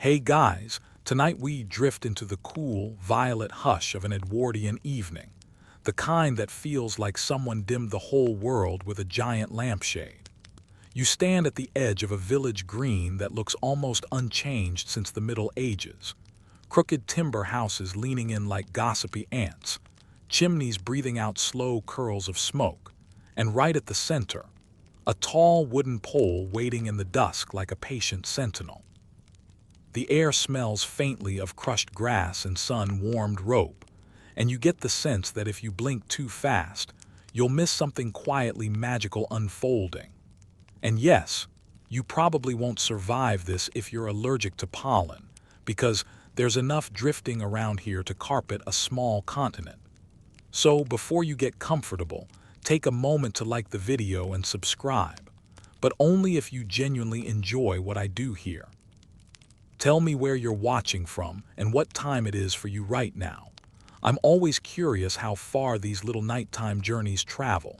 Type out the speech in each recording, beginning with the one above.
Hey guys, tonight we drift into the cool, violet hush of an Edwardian evening, the kind that feels like someone dimmed the whole world with a giant lampshade. You stand at the edge of a village green that looks almost unchanged since the Middle Ages. Crooked timber houses leaning in like gossipy ants, chimneys breathing out slow curls of smoke, and right at the center, a tall wooden pole waiting in the dusk like a patient sentinel. The air smells faintly of crushed grass and sun-warmed rope, and you get the sense that if you blink too fast, you'll miss something quietly magical unfolding. And yes, you probably won't survive this if you're allergic to pollen, because there's enough drifting around here to carpet a small continent. So before you get comfortable, take a moment to like the video and subscribe, but only if you genuinely enjoy what I do here. Tell me where you're watching from and what time it is for you right now. I'm always curious how far these little nighttime journeys travel.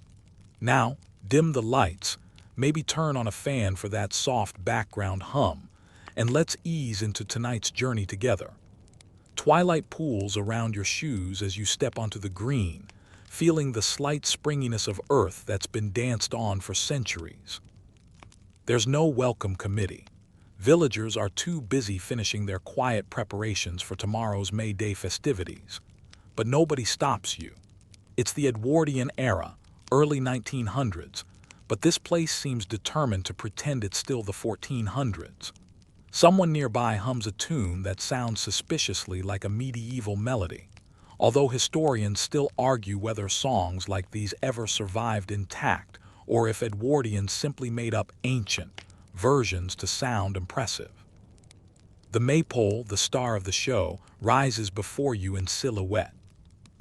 Now, dim the lights, maybe turn on a fan for that soft background hum, and let's ease into tonight's journey together. Twilight pools around your shoes as you step onto the green, feeling the slight springiness of earth that's been danced on for centuries. There's no welcome committee. Villagers are too busy finishing their quiet preparations for tomorrow's May Day festivities. But nobody stops you. It's the Edwardian era, early 1900s, but this place seems determined to pretend it's still the 1400s. Someone nearby hums a tune that sounds suspiciously like a medieval melody, although historians still argue whether songs like these ever survived intact or if Edwardians simply made up ancient versions to sound impressive. The Maypole, the star of the show, rises before you in silhouette.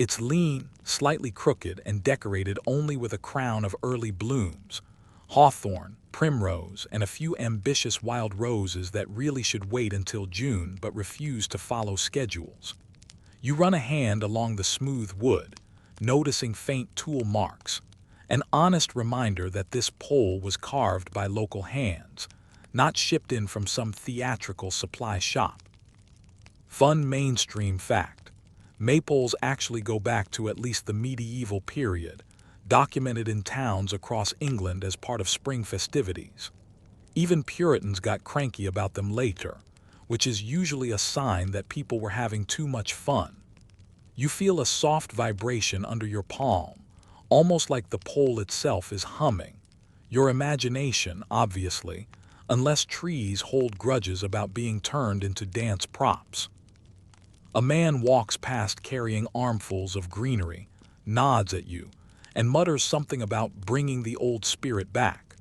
It's lean, slightly crooked, and decorated only with a crown of early blooms, hawthorn, primrose, and a few ambitious wild roses that really should wait until June but refuse to follow schedules. You run a hand along the smooth wood, noticing faint tool marks, an honest reminder that this pole was carved by local hands, not shipped in from some theatrical supply shop. Fun mainstream fact: maypoles actually go back to at least the medieval period, documented in towns across England as part of spring festivities. Even Puritans got cranky about them later, which is usually a sign that people were having too much fun. You feel a soft vibration under your palm, almost like the pole itself is humming. Your imagination, obviously, unless trees hold grudges about being turned into dance props. A man walks past carrying armfuls of greenery, nods at you, and mutters something about bringing the old spirit back.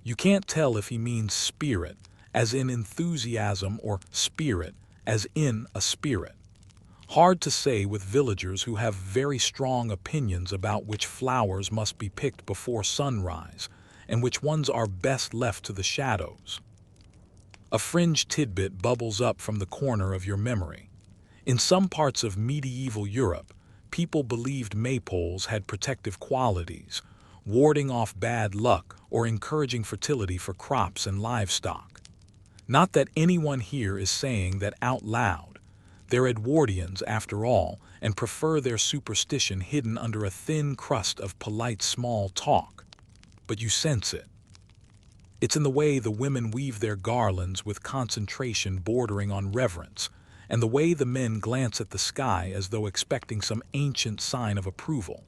You can't tell if he means spirit, as in enthusiasm, or spirit, as in a spirit. Hard to say with villagers who have very strong opinions about which flowers must be picked before sunrise and which ones are best left to the shadows. A fringe tidbit bubbles up from the corner of your memory. In some parts of medieval Europe, people believed maypoles had protective qualities, warding off bad luck or encouraging fertility for crops and livestock. Not that anyone here is saying that out loud. They're Edwardians, after all, and prefer their superstition hidden under a thin crust of polite small talk. But you sense it. It's in the way the women weave their garlands with concentration bordering on reverence, and the way the men glance at the sky as though expecting some ancient sign of approval.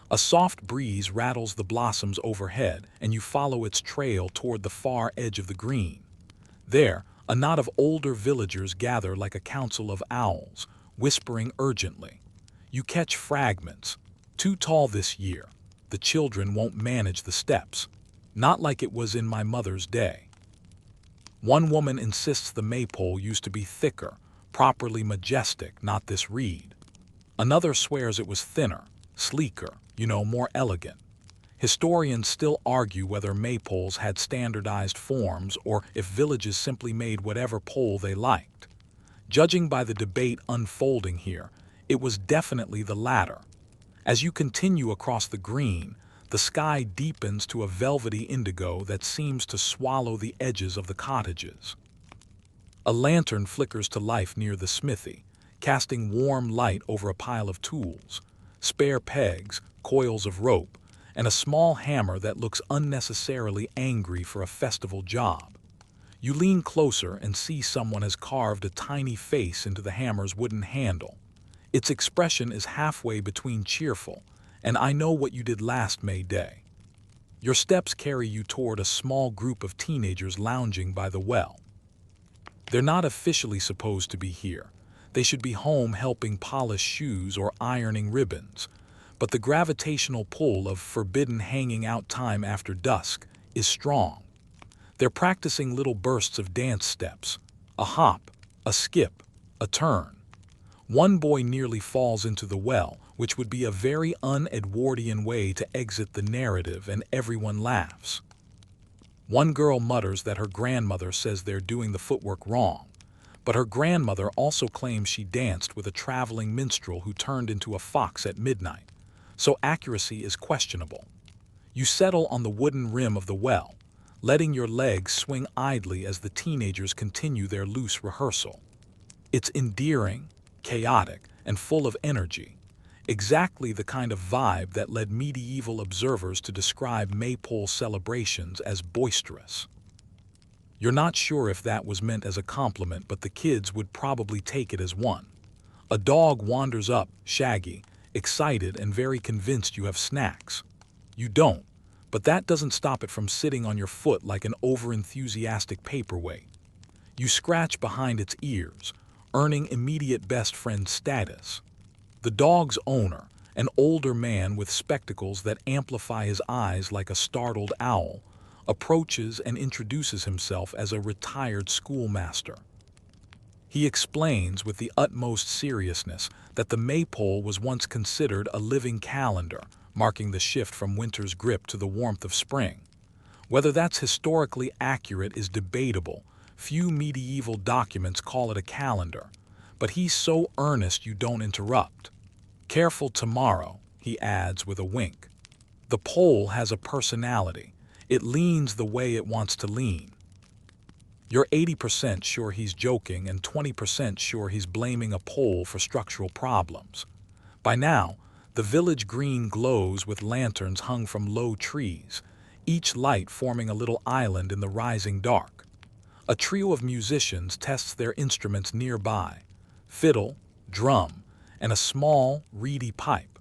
A soft breeze rattles the blossoms overhead, and you follow its trail toward the far edge of the green. There, a knot of older villagers gather like a council of owls, whispering urgently. You catch fragments. Too tall this year. The children won't manage the steps. Not like it was in my mother's day. One woman insists the maypole used to be thicker, properly majestic, not this reed. Another swears it was thinner, sleeker, more elegant. Historians still argue whether maypoles had standardized forms or if villages simply made whatever pole they liked. Judging by the debate unfolding here, it was definitely the latter. As you continue across the green, the sky deepens to a velvety indigo that seems to swallow the edges of the cottages. A lantern flickers to life near the smithy, casting warm light over a pile of tools, spare pegs, coils of rope, and a small hammer that looks unnecessarily angry for a festival job. You lean closer and see someone has carved a tiny face into the hammer's wooden handle. Its expression is halfway between cheerful and "I know what you did last May Day." Your steps carry you toward a small group of teenagers lounging by the well. They're not officially supposed to be here. They should be home helping polish shoes or ironing ribbons. But the gravitational pull of forbidden hanging out time after dusk is strong. They're practicing little bursts of dance steps, a hop, a skip, a turn. One boy nearly falls into the well, which would be a very un-Edwardian way to exit the narrative, and everyone laughs. One girl mutters that her grandmother says they're doing the footwork wrong, but her grandmother also claims she danced with a traveling minstrel who turned into a fox at midnight, so accuracy is questionable. You settle on the wooden rim of the well, letting your legs swing idly as the teenagers continue their loose rehearsal. It's endearing, chaotic, and full of energy, exactly the kind of vibe that led medieval observers to describe Maypole celebrations as boisterous. You're not sure if that was meant as a compliment, but the kids would probably take it as one. A dog wanders up, shaggy, excited, and very convinced you have snacks. You don't, but that doesn't stop it from sitting on your foot like an overenthusiastic paperweight. You scratch behind its ears, earning immediate best friend status. The dog's owner, an older man with spectacles that amplify his eyes like a startled owl, approaches and introduces himself as a retired schoolmaster. He explains with the utmost seriousness that the Maypole was once considered a living calendar, marking the shift from winter's grip to the warmth of spring. Whether that's historically accurate is debatable. Few medieval documents call it a calendar, but he's so earnest you don't interrupt. "Careful tomorrow," he adds with a wink. The pole has a personality. It leans the way it wants to lean. You're 80% sure he's joking and 20% sure he's blaming a pole for structural problems. By now, the village green glows with lanterns hung from low trees, each light forming a little island in the rising dark. A trio of musicians tests their instruments nearby: fiddle, drum, and a small, reedy pipe.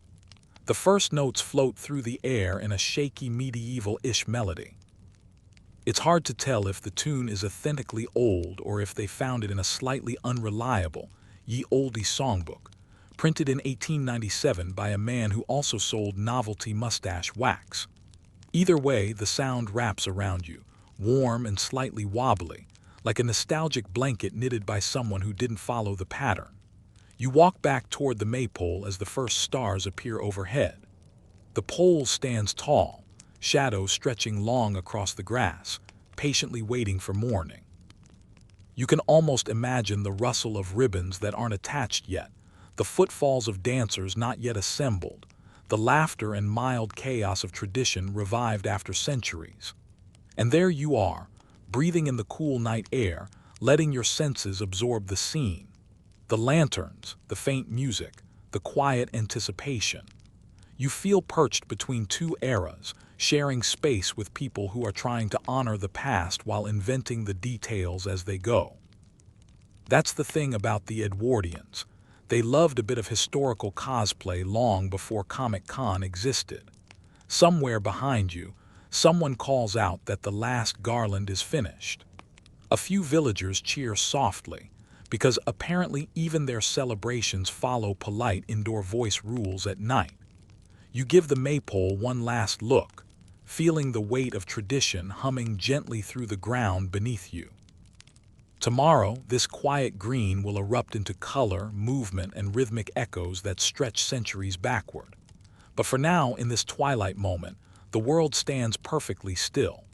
The first notes float through the air in a shaky medieval-ish melody. It's hard to tell if the tune is authentically old or if they found it in a slightly unreliable, ye olde songbook, printed in 1897 by a man who also sold novelty mustache wax. Either way, the sound wraps around you, warm and slightly wobbly, like a nostalgic blanket knitted by someone who didn't follow the pattern. You walk back toward the Maypole as the first stars appear overhead. The pole stands tall, shadows stretching long across the grass, patiently waiting for morning. You can almost imagine the rustle of ribbons that aren't attached yet, the footfalls of dancers not yet assembled, the laughter and mild chaos of tradition revived after centuries. And there you are, breathing in the cool night air, letting your senses absorb the scene. The lanterns, the faint music, the quiet anticipation. You feel perched between two eras, sharing space with people who are trying to honor the past while inventing the details as they go. That's the thing about the Edwardians. They loved a bit of historical cosplay long before Comic-Con existed. Somewhere behind you, someone calls out that the last garland is finished. A few villagers cheer softly, because apparently even their celebrations follow polite indoor voice rules at night. You give the Maypole one last look, feeling the weight of tradition humming gently through the ground beneath you. Tomorrow, this quiet green will erupt into color, movement, and rhythmic echoes that stretch centuries backward. But for now, in this twilight moment, the world stands perfectly still.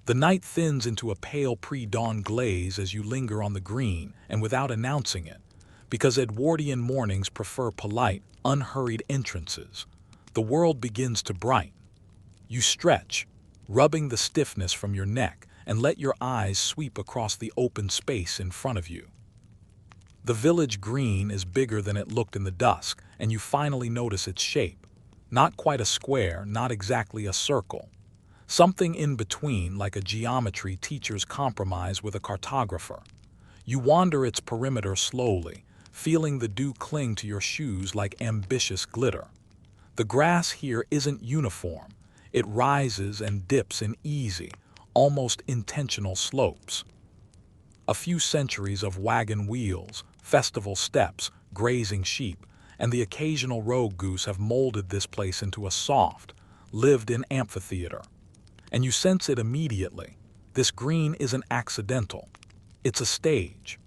The night thins into a pale pre-dawn glaze as you linger on the green, and without announcing it, because Edwardian mornings prefer polite, unhurried entrances, the world begins to brighten. You stretch, rubbing the stiffness from your neck, and let your eyes sweep across the open space in front of you. The village green is bigger than it looked in the dusk, and you finally notice its shape. Not quite a square, not exactly a circle. Something in between, like a geometry teacher's compromise with a cartographer. You wander its perimeter slowly, feeling the dew cling to your shoes like ambitious glitter. The grass here isn't uniform. It rises and dips in easy, almost intentional slopes. A few centuries of wagon wheels, festival steps, grazing sheep, and the occasional road goose have molded this place into a soft, lived-in amphitheater. And you sense it immediately. This green isn't accidental. It's a stage.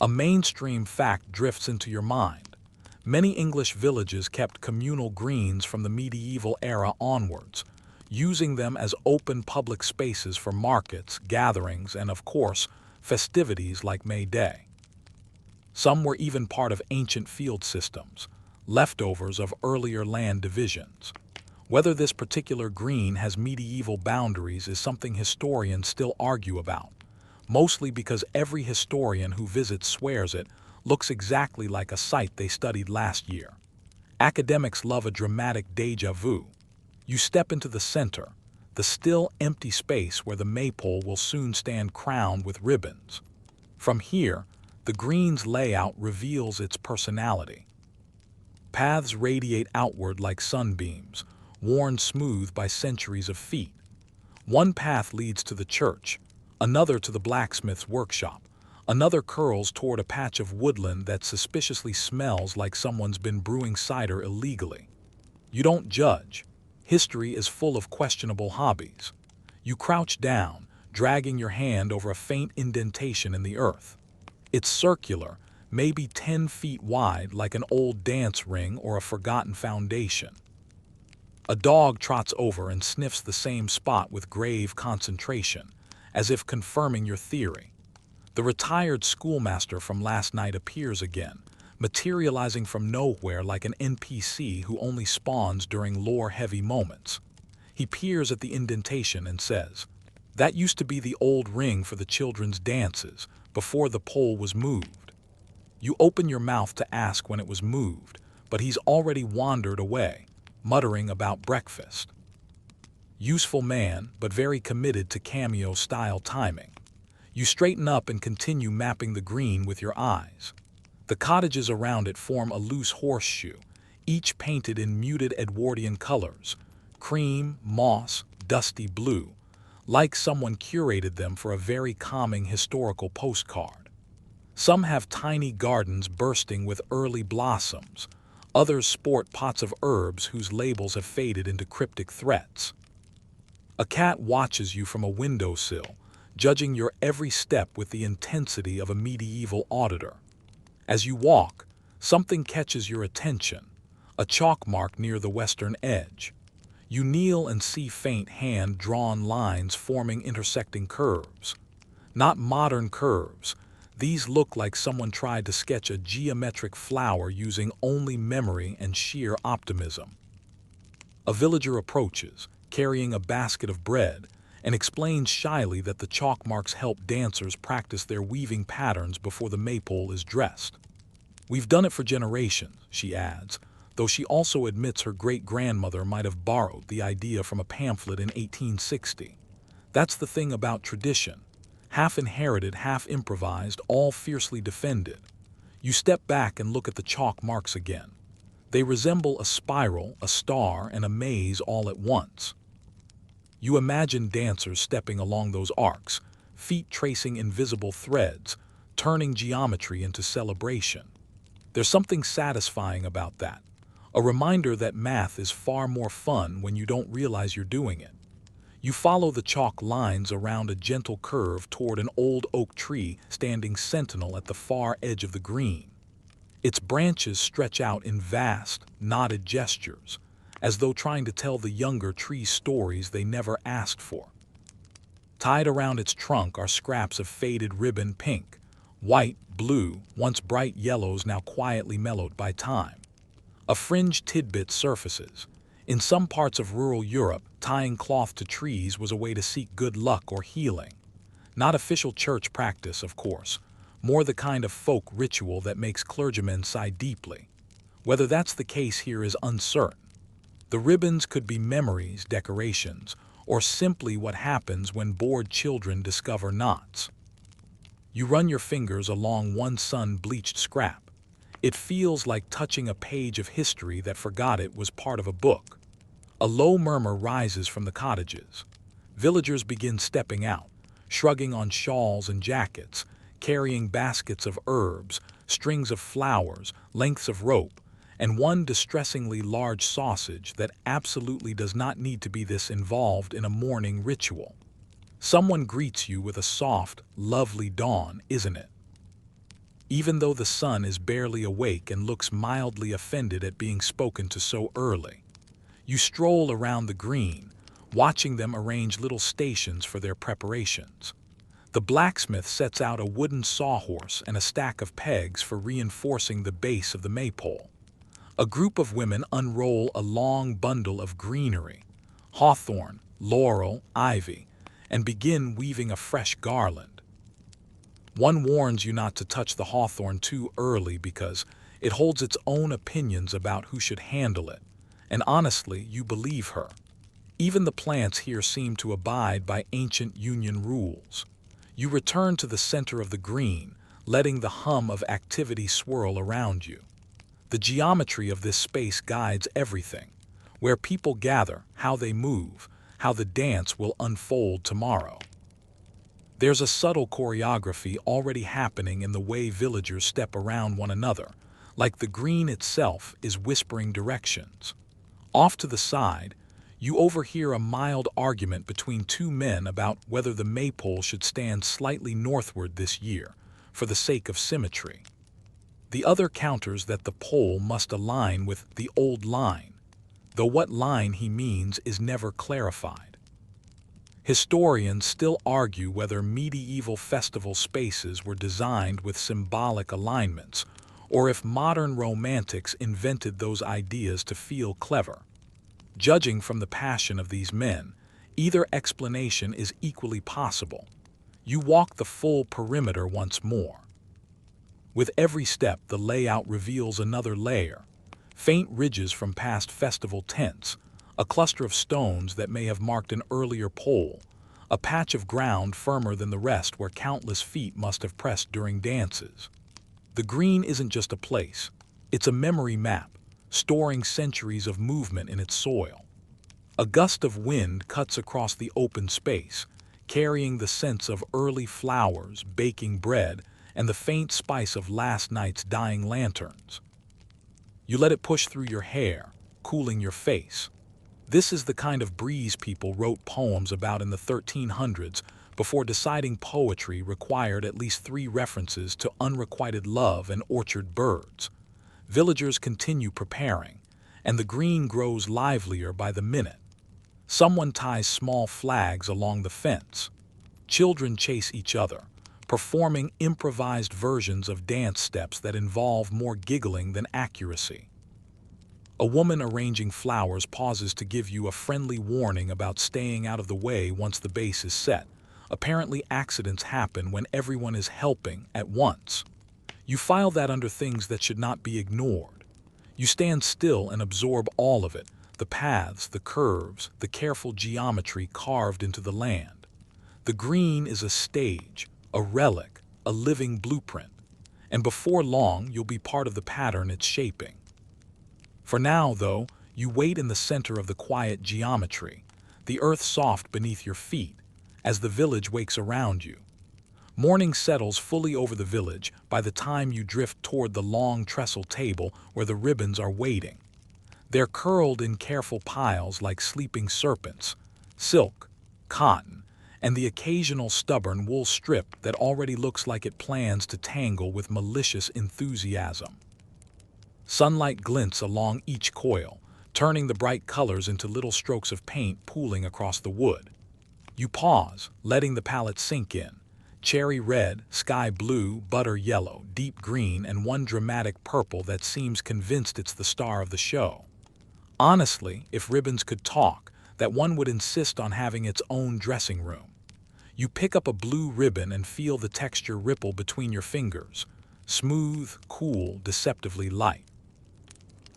A mainstream fact drifts into your mind. Many English villages kept communal greens from the medieval era onwards, using them as open public spaces for markets, gatherings, and, of course, festivities like May Day. Some were even part of ancient field systems, leftovers of earlier land divisions. Whether this particular green has medieval boundaries is something historians still argue about, mostly because every historian who visits swears it looks exactly like a site they studied last year. Academics love a dramatic déjà vu. You step into the center, the still empty space where the maypole will soon stand crowned with ribbons. From here, the green's layout reveals its personality. Paths radiate outward like sunbeams, worn smooth by centuries of feet. One path leads to the church, another to the blacksmith's workshop, another curls toward a patch of woodland that suspiciously smells like someone's been brewing cider illegally. You don't judge. History is full of questionable hobbies. You crouch down, dragging your hand over a faint indentation in the earth. It's circular, maybe 10 feet wide, like an old dance ring or a forgotten foundation. A dog trots over and sniffs the same spot with grave concentration, as if confirming your theory. The retired schoolmaster from last night appears again, materializing from nowhere like an NPC who only spawns during lore-heavy moments. He peers at the indentation and says, "That used to be the old ring for the children's dances, before the pole was moved." You open your mouth to ask when it was moved, but he's already wandered away, muttering about breakfast. Useful man, but very committed to cameo-style timing. You straighten up and continue mapping the green with your eyes. The cottages around it form a loose horseshoe, each painted in muted Edwardian colors, cream, moss, dusty blue, like someone curated them for a very calming historical postcard. Some have tiny gardens bursting with early blossoms. Others sport pots of herbs whose labels have faded into cryptic threats. A cat watches you from a windowsill, judging your every step with the intensity of a medieval auditor. As you walk, something catches your attention, a chalk mark near the western edge. You kneel and see faint hand-drawn lines forming intersecting curves. Not modern curves. These look like someone tried to sketch a geometric flower using only memory and sheer optimism. A villager approaches, carrying a basket of bread, and explains shyly that the chalk marks help dancers practice their weaving patterns before the maypole is dressed. "We've done it for generations," she adds, though she also admits her great-grandmother might have borrowed the idea from a pamphlet in 1860. That's the thing about tradition. Half inherited, half improvised, all fiercely defended. You step back and look at the chalk marks again. They resemble a spiral, a star, and a maze all at once. You imagine dancers stepping along those arcs, feet tracing invisible threads, turning geometry into celebration. There's something satisfying about that, a reminder that math is far more fun when you don't realize you're doing it. You follow the chalk lines around a gentle curve toward an old oak tree standing sentinel at the far edge of the green. Its branches stretch out in vast, knotted gestures, as though trying to tell the younger trees stories they never asked for. Tied around its trunk are scraps of faded ribbon pink, white, blue, once bright yellows now quietly mellowed by time. A fringed tidbit surfaces. In some parts of rural Europe, tying cloth to trees was a way to seek good luck or healing. Not official church practice, of course, more the kind of folk ritual that makes clergymen sigh deeply. Whether that's the case here is uncertain. The ribbons could be memories, decorations, or simply what happens when bored children discover knots. You run your fingers along one sun-bleached scrap. It feels like touching a page of history that forgot it was part of a book. A low murmur rises from the cottages. Villagers begin stepping out, shrugging on shawls and jackets, carrying baskets of herbs, strings of flowers, lengths of rope, and one distressingly large sausage that absolutely does not need to be this involved in a morning ritual. Someone greets you with a soft, lovely dawn, isn't it? Even though the sun is barely awake and looks mildly offended at being spoken to so early. You stroll around the green, watching them arrange little stations for their preparations. The blacksmith sets out a wooden sawhorse and a stack of pegs for reinforcing the base of the maypole. A group of women unroll a long bundle of greenery, hawthorn, laurel, ivy, and begin weaving a fresh garland. One warns you not to touch the hawthorn too early because it holds its own opinions about who should handle it, and honestly, you believe her. Even the plants here seem to abide by ancient union rules. You return to the center of the green, letting the hum of activity swirl around you. The geometry of this space guides everything. Where people gather, how they move, how the dance will unfold tomorrow. There's a subtle choreography already happening in the way villagers step around one another, like the green itself is whispering directions. Off to the side, you overhear a mild argument between two men about whether the maypole should stand slightly northward this year, for the sake of symmetry. The other counters that the pole must align with the old line, though what line he means is never clarified. Historians still argue whether medieval festival spaces were designed with symbolic alignments, or if modern romantics invented those ideas to feel clever. Judging from the passion of these men, either explanation is equally possible. You walk the full perimeter once more. With every step, the layout reveals another layer. Faint ridges from past festival tents, a cluster of stones that may have marked an earlier pole, a patch of ground firmer than the rest where countless feet must have pressed during dances. The green isn't just a place, it's a memory map, storing centuries of movement in its soil. A gust of wind cuts across the open space, carrying the scents of early flowers, baking bread, and the faint spice of last night's dying lanterns. You let it push through your hair, cooling your face. This is the kind of breeze people wrote poems about in the 1300s before deciding poetry required at least 3 references to unrequited love and orchard birds. Villagers continue preparing, and the green grows livelier by the minute. Someone ties small flags along the fence. Children chase each other, performing improvised versions of dance steps that involve more giggling than accuracy. A woman arranging flowers pauses to give you a friendly warning about staying out of the way once the base is set. Apparently, accidents happen when everyone is helping at once. You file that under things that should not be ignored. You stand still and absorb all of it, the paths, the curves, the careful geometry carved into the land. The green is a stage, a relic, a living blueprint, and before long you'll be part of the pattern it's shaping. For now, though, you wait in the center of the quiet geometry, the earth soft beneath your feet, as the village wakes around you. Morning settles fully over the village by the time you drift toward the long trestle table where the ribbons are waiting. They're curled in careful piles like sleeping serpents, silk, cotton, and the occasional stubborn wool strip that already looks like it plans to tangle with malicious enthusiasm. Sunlight glints along each coil, turning the bright colors into little strokes of paint pooling across the wood. You pause, letting the palette sink in. Cherry red, sky blue, butter yellow, deep green, and one dramatic purple that seems convinced it's the star of the show. Honestly, if ribbons could talk, that one would insist on having its own dressing room. You pick up a blue ribbon and feel the texture ripple between your fingers. Smooth, cool, deceptively light.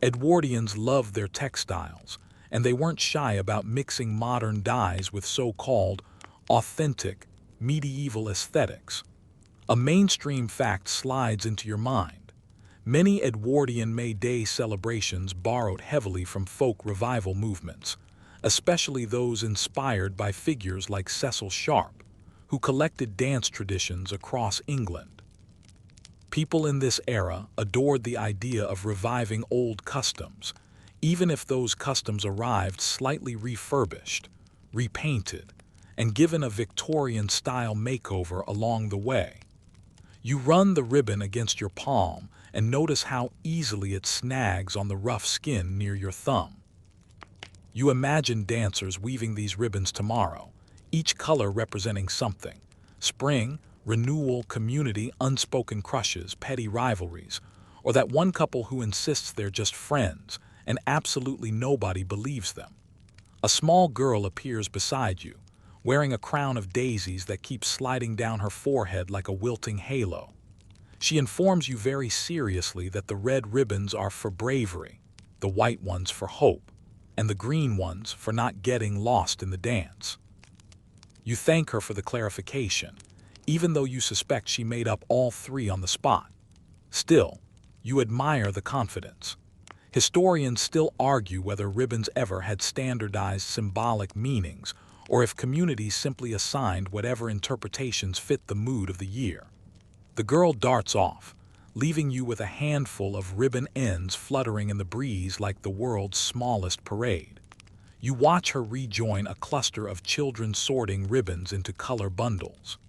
Edwardians loved their textiles, and they weren't shy about mixing modern dyes with so-called authentic, medieval aesthetics. A mainstream fact slides into your mind. Many Edwardian May Day celebrations borrowed heavily from folk revival movements, especially those inspired by figures like Cecil Sharp, who collected dance traditions across England. People in this era adored the idea of reviving old customs, even if those customs arrived slightly refurbished, repainted, and given a Victorian-style makeover along the way. You run the ribbon against your palm and notice how easily it snags on the rough skin near your thumb. You imagine dancers weaving these ribbons tomorrow, each color representing something: spring, renewal, community, unspoken crushes, petty rivalries, or that one couple who insists they're just friends and absolutely nobody believes them. A small girl appears beside you, wearing a crown of daisies that keeps sliding down her forehead like a wilting halo. She informs you very seriously that the red ribbons are for bravery, the white ones for hope, and the green ones for not getting lost in the dance. You thank her for the clarification, even though you suspect she made up all three on the spot. Still, you admire the confidence. Historians still argue whether ribbons ever had standardized symbolic meanings, or if communities simply assigned whatever interpretations fit the mood of the year. The girl darts off, leaving you with a handful of ribbon ends fluttering in the breeze like the world's smallest parade. You watch her rejoin a cluster of children sorting ribbons into color bundles.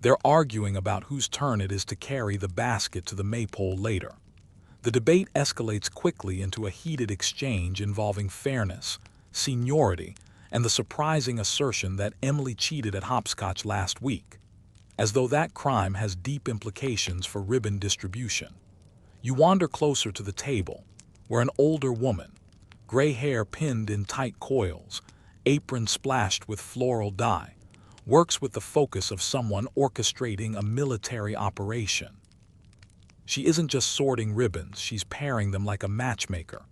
They're arguing about whose turn it is to carry the basket to the Maypole later. The debate escalates quickly into a heated exchange involving fairness, seniority, and the surprising assertion that Emily cheated at hopscotch last week, as though that crime has deep implications for ribbon distribution. You wander closer to the table, where an older woman, gray hair pinned in tight coils, apron splashed with floral dye, works with the focus of someone orchestrating a military operation. She isn't just sorting ribbons, she's pairing them like a matchmaker.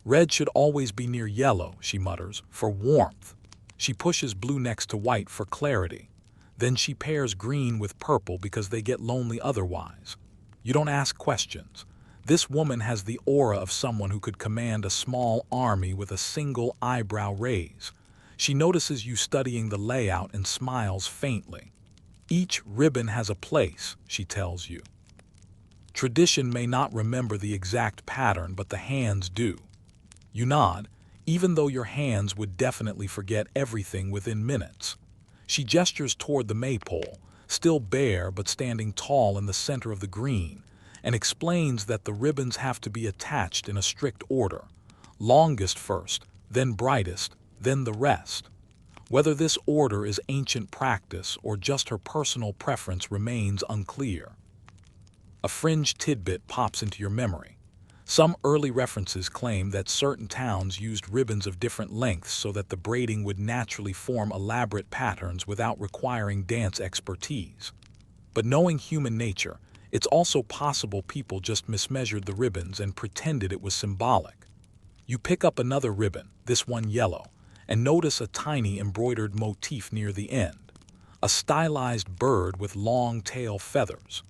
Red should always be near yellow, she mutters, for warmth. She pushes blue next to white for clarity. Then she pairs green with purple because they get lonely otherwise. You don't ask questions. This woman has the aura of someone who could command a small army with a single eyebrow raise. She notices you studying the layout and smiles faintly. Each ribbon has a place, she tells you. Tradition may not remember the exact pattern, but the hands do. You nod, even though your hands would definitely forget everything within minutes. She gestures toward the Maypole, still bare but standing tall in the center of the green, and explains that the ribbons have to be attached in a strict order. Longest first, then brightest, then the rest. Whether this order is ancient practice or just her personal preference remains unclear. A fringe tidbit pops into your memory. Some early references claim that certain towns used ribbons of different lengths so that the braiding would naturally form elaborate patterns without requiring dance expertise. But knowing human nature, it's also possible people just mismeasured the ribbons and pretended it was symbolic. You pick up another ribbon, this one yellow, and notice a tiny embroidered motif near the end, a stylized bird with long tail feathers.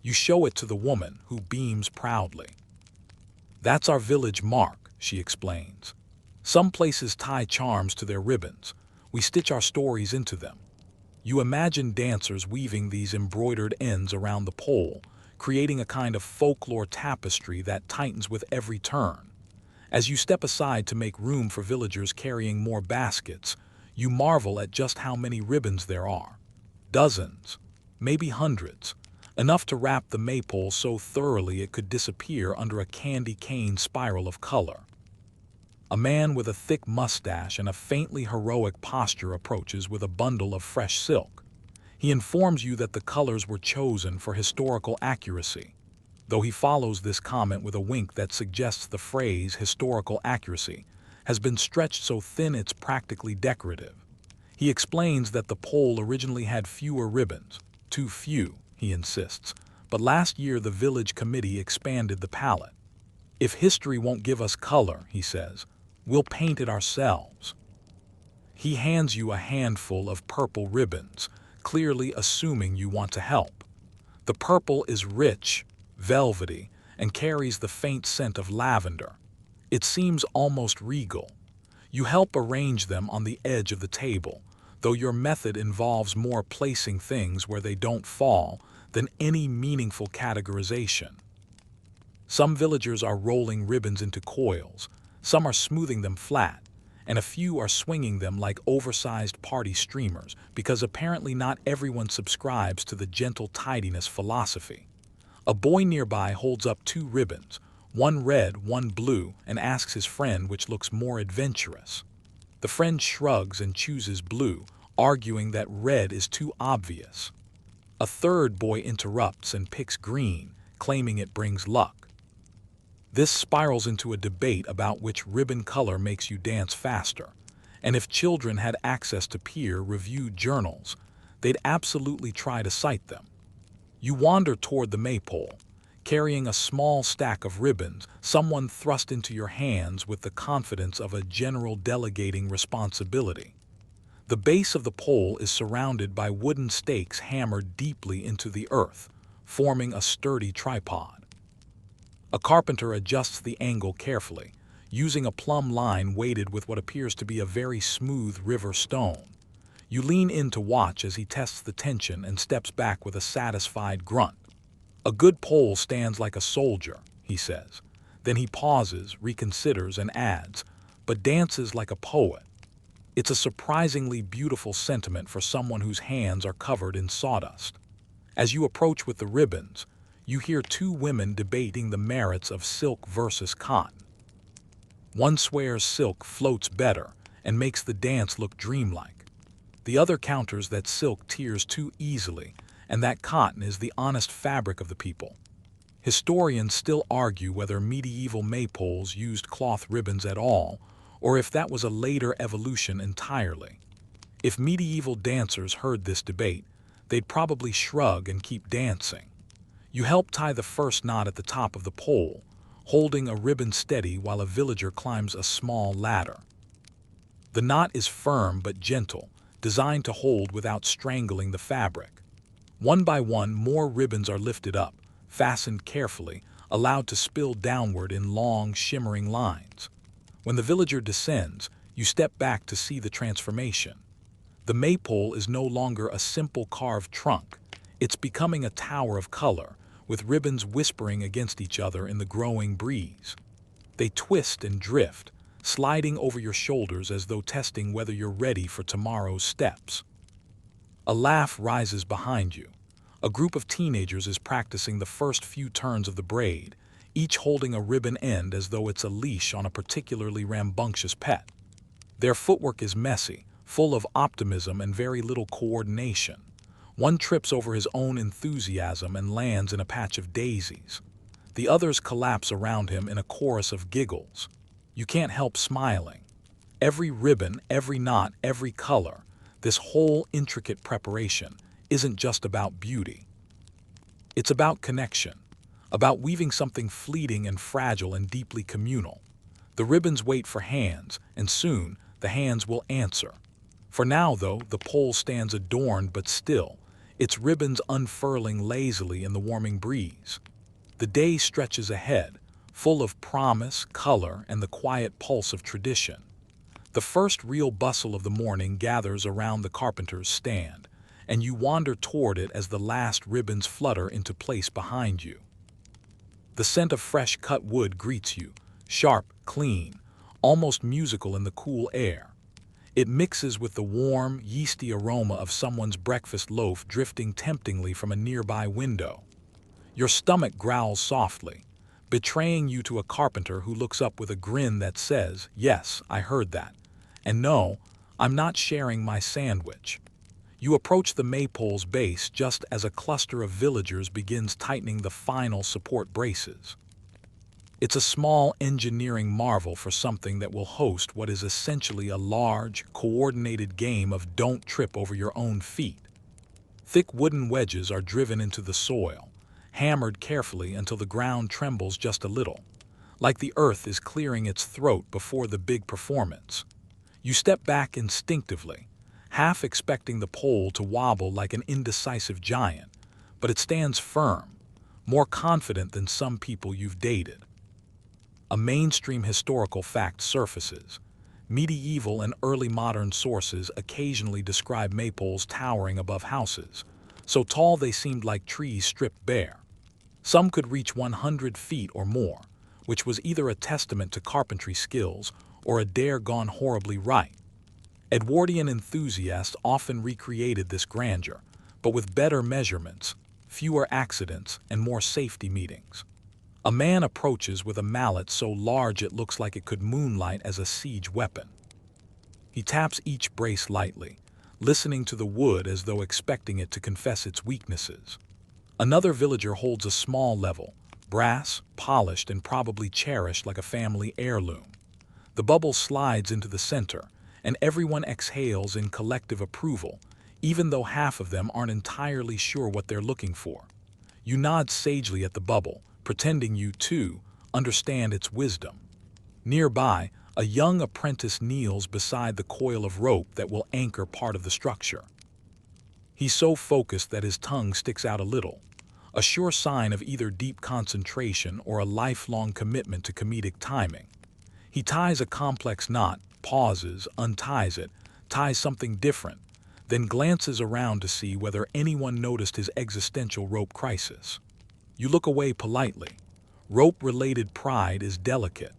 You show it to the woman, who beams proudly. That's our village mark, she explains. Some places tie charms to their ribbons. We stitch our stories into them. You imagine dancers weaving these embroidered ends around the pole, creating a kind of folklore tapestry that tightens with every turn. As you step aside to make room for villagers carrying more baskets, you marvel at just how many ribbons there are. Dozens, maybe hundreds. Enough to wrap the Maypole so thoroughly it could disappear under a candy cane spiral of color. A man with a thick mustache and a faintly heroic posture approaches with a bundle of fresh silk. He informs you that the colors were chosen for historical accuracy, though he follows this comment with a wink that suggests the phrase historical accuracy has been stretched so thin it's practically decorative. He explains that the pole originally had fewer ribbons. Too few, he insists, but last year the village committee expanded the palette. If history won't give us color, he says, we'll paint it ourselves. He hands you a handful of purple ribbons, clearly assuming you want to help. The purple is rich, velvety, and carries the faint scent of lavender. It seems almost regal. You help arrange them on the edge of the table, though your method involves more placing things where they don't fall than any meaningful categorization. Some villagers are rolling ribbons into coils, some are smoothing them flat, and a few are swinging them like oversized party streamers because apparently not everyone subscribes to the gentle tidiness philosophy. A boy nearby holds up 2 ribbons, one red, one blue, and asks his friend which looks more adventurous. The friend shrugs and chooses blue, arguing that red is too obvious. A third boy interrupts and picks green, claiming it brings luck. This spirals into a debate about which ribbon color makes you dance faster, and if children had access to peer-reviewed journals, they'd absolutely try to cite them. You wander toward the Maypole, carrying a small stack of ribbons someone thrust into your hands with the confidence of a general delegating responsibility. The base of the pole is surrounded by wooden stakes hammered deeply into the earth, forming a sturdy tripod. A carpenter adjusts the angle carefully, using a plumb line weighted with what appears to be a very smooth river stone. You lean in to watch as he tests the tension and steps back with a satisfied grunt. A good pole stands like a soldier, he says. Then he pauses, reconsiders, and adds, but dances like a poet. It's a surprisingly beautiful sentiment for someone whose hands are covered in sawdust. As you approach with the ribbons, you hear 2 women debating the merits of silk versus cotton. One swears silk floats better and makes the dance look dreamlike. The other counters that silk tears too easily and that cotton is the honest fabric of the people. Historians still argue whether medieval maypoles used cloth ribbons at all or if that was a later evolution entirely. If medieval dancers heard this debate, they'd probably shrug and keep dancing. You help tie the first knot at the top of the pole, holding a ribbon steady while a villager climbs a small ladder. The knot is firm but gentle, designed to hold without strangling the fabric. One by one, more ribbons are lifted up, fastened carefully, allowed to spill downward in long, shimmering lines. When the villager descends, you step back to see the transformation. The maypole is no longer a simple carved trunk. It's becoming a tower of color, with ribbons whispering against each other in the growing breeze. They twist and drift, sliding over your shoulders as though testing whether you're ready for tomorrow's steps. A laugh rises behind you. A group of teenagers is practicing the first few turns of the braid, each holding a ribbon end as though it's a leash on a particularly rambunctious pet. Their footwork is messy, full of optimism and very little coordination. One trips over his own enthusiasm and lands in a patch of daisies. The others collapse around him in a chorus of giggles. You can't help smiling. Every ribbon, every knot, every color, this whole intricate preparation isn't just about beauty. It's about connection, about weaving something fleeting and fragile and deeply communal. The ribbons wait for hands, and soon the hands will answer. For now, though, the pole stands adorned but still, its ribbons unfurling lazily in the warming breeze. The day stretches ahead, full of promise, color, and the quiet pulse of tradition. The first real bustle of the morning gathers around the carpenter's stand, and you wander toward it as the last ribbons flutter into place behind you. The scent of fresh cut wood greets you, sharp, clean, almost musical in the cool air. It mixes with the warm, yeasty aroma of someone's breakfast loaf drifting temptingly from a nearby window. Your stomach growls softly, betraying you to a carpenter who looks up with a grin that says, "Yes, I heard that. And no, I'm not sharing my sandwich." You approach the maypole's base just as a cluster of villagers begins tightening the final support braces. It's a small engineering marvel for something that will host what is essentially a large, coordinated game of don't trip over your own feet. Thick wooden wedges are driven into the soil, hammered carefully until the ground trembles just a little, like the earth is clearing its throat before the big performance. You step back instinctively, half expecting the pole to wobble like an indecisive giant, but it stands firm, more confident than some people you've dated. A mainstream historical fact surfaces. Medieval and early modern sources occasionally describe maypoles towering above houses, so tall they seemed like trees stripped bare. Some could reach 100 feet or more, which was either a testament to carpentry skills or a dare gone horribly right. Edwardian enthusiasts often recreated this grandeur, but with better measurements, fewer accidents, and more safety meetings. A man approaches with a mallet so large it looks like it could moonlight as a siege weapon. He taps each brace lightly, listening to the wood as though expecting it to confess its weaknesses. Another villager holds a small level, brass, polished, and probably cherished like a family heirloom. The bubble slides into the center, and everyone exhales in collective approval, even though half of them aren't entirely sure what they're looking for. You nod sagely at the bubble, pretending you, too, understand its wisdom. Nearby, a young apprentice kneels beside the coil of rope that will anchor part of the structure. He's so focused that his tongue sticks out a little, a sure sign of either deep concentration or a lifelong commitment to comedic timing. He ties a complex knot, pauses, unties it, ties something different, then glances around to see whether anyone noticed his existential rope crisis. You look away politely. Rope-related pride is delicate.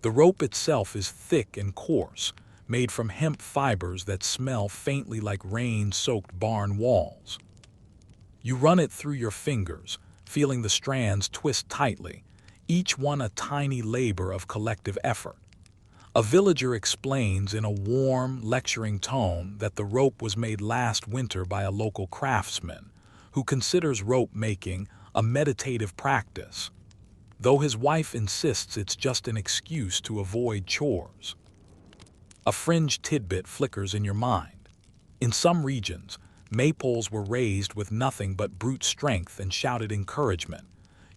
The rope itself is thick and coarse, made from hemp fibers that smell faintly like rain-soaked barn walls. You run it through your fingers, feeling the strands twist tightly, each one a tiny labor of collective effort. A villager explains in a warm, lecturing tone that the rope was made last winter by a local craftsman, who considers rope making a meditative practice, though his wife insists it's just an excuse to avoid chores. A fringe tidbit flickers in your mind. In some regions, maypoles were raised with nothing but brute strength and shouted encouragement,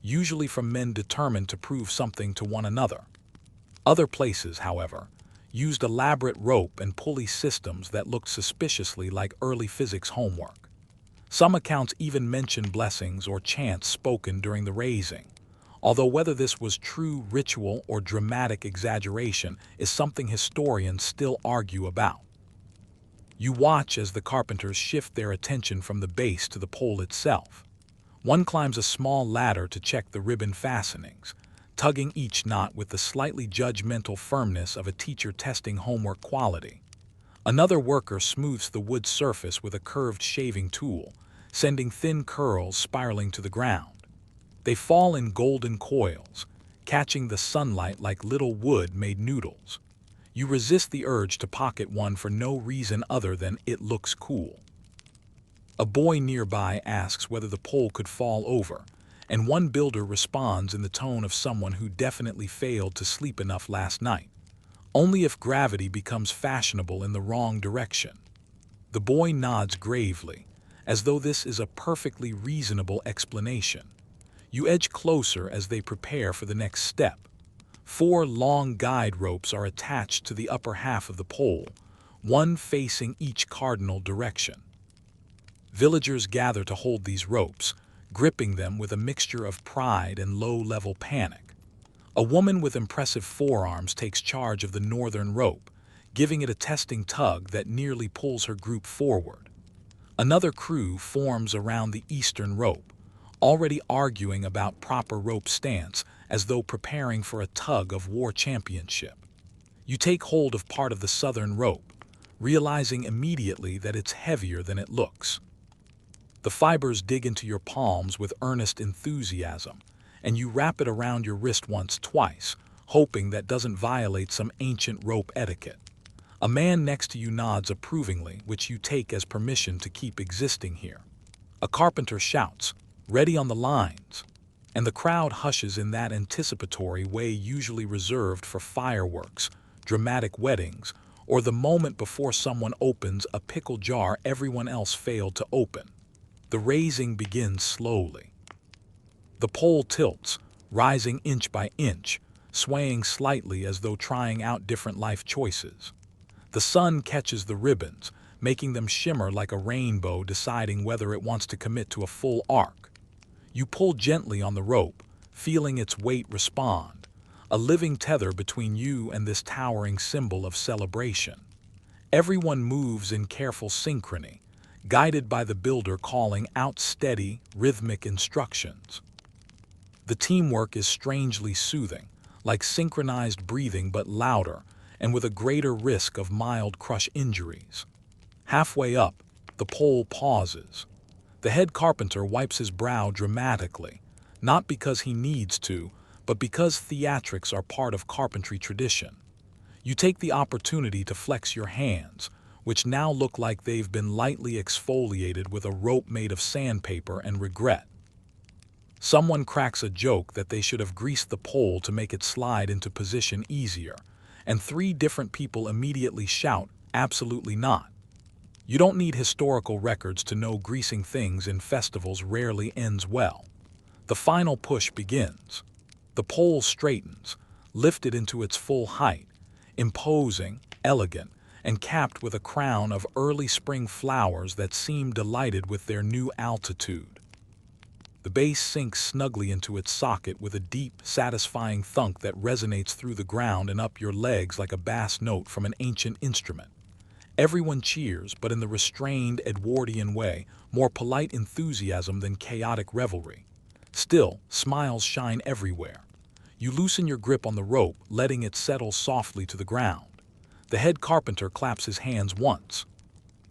usually from men determined to prove something to one another. Other places, however, used elaborate rope and pulley systems that looked suspiciously like early physics homework. Some accounts even mention blessings or chants spoken during the raising, although whether this was true ritual or dramatic exaggeration is something historians still argue about. You watch as the carpenters shift their attention from the base to the pole itself. One climbs a small ladder to check the ribbon fastenings, tugging each knot with the slightly judgmental firmness of a teacher testing homework quality. Another worker smooths the wood surface with a curved shaving tool, sending thin curls spiraling to the ground. They fall in golden coils, catching the sunlight like little wood-made noodles. You resist the urge to pocket one for no reason other than it looks cool. A boy nearby asks whether the pole could fall over, and one builder responds in the tone of someone who definitely failed to sleep enough last night. Only if gravity becomes fashionable in the wrong direction. The boy nods gravely, as though this is a perfectly reasonable explanation. You edge closer as they prepare for the next step. 4 long guide ropes are attached to the upper half of the pole, one facing each cardinal direction. Villagers gather to hold these ropes, gripping them with a mixture of pride and low-level panic. A woman with impressive forearms takes charge of the northern rope, giving it a testing tug that nearly pulls her group forward. Another crew forms around the eastern rope, already arguing about proper rope stance as though preparing for a tug-of-war championship. You take hold of part of the southern rope, realizing immediately that it's heavier than it looks. The fibers dig into your palms with earnest enthusiasm, and you wrap it around your wrist once, twice, hoping that doesn't violate some ancient rope etiquette. A man next to you nods approvingly, which you take as permission to keep existing here. A carpenter shouts, "Ready on the lines." and the crowd hushes in that anticipatory way usually reserved for fireworks, dramatic weddings, or the moment before someone opens a pickle jar everyone else failed to open. The raising begins slowly. The pole tilts, rising inch by inch, swaying slightly as though trying out different life choices. The sun catches the ribbons, making them shimmer like a rainbow, deciding whether it wants to commit to a full arc. You pull gently on the rope, feeling its weight respond, a living tether between you and this towering symbol of celebration. Everyone moves in careful synchrony, guided by the builder calling out steady, rhythmic instructions. The teamwork is strangely soothing, like synchronized breathing but louder, and with a greater risk of mild crush injuries. Halfway up, the pole pauses. The head carpenter wipes his brow dramatically, not because he needs to, but because theatrics are part of carpentry tradition. You take the opportunity to flex your hands, which now look like they've been lightly exfoliated with a rope made of sandpaper and regret. Someone cracks a joke that they should have greased the pole to make it slide into position easier, and 3 different people immediately shout, "Absolutely not." You don't need historical records to know greasing things in festivals rarely ends well. The final push begins. The pole straightens, lifted into its full height, imposing, elegant, and capped with a crown of early spring flowers that seem delighted with their new altitude. The base sinks snugly into its socket with a deep, satisfying thunk that resonates through the ground and up your legs like a bass note from an ancient instrument. Everyone cheers, but in the restrained Edwardian way, more polite enthusiasm than chaotic revelry. Still, smiles shine everywhere. You loosen your grip on the rope, letting it settle softly to the ground. The head carpenter claps his hands once.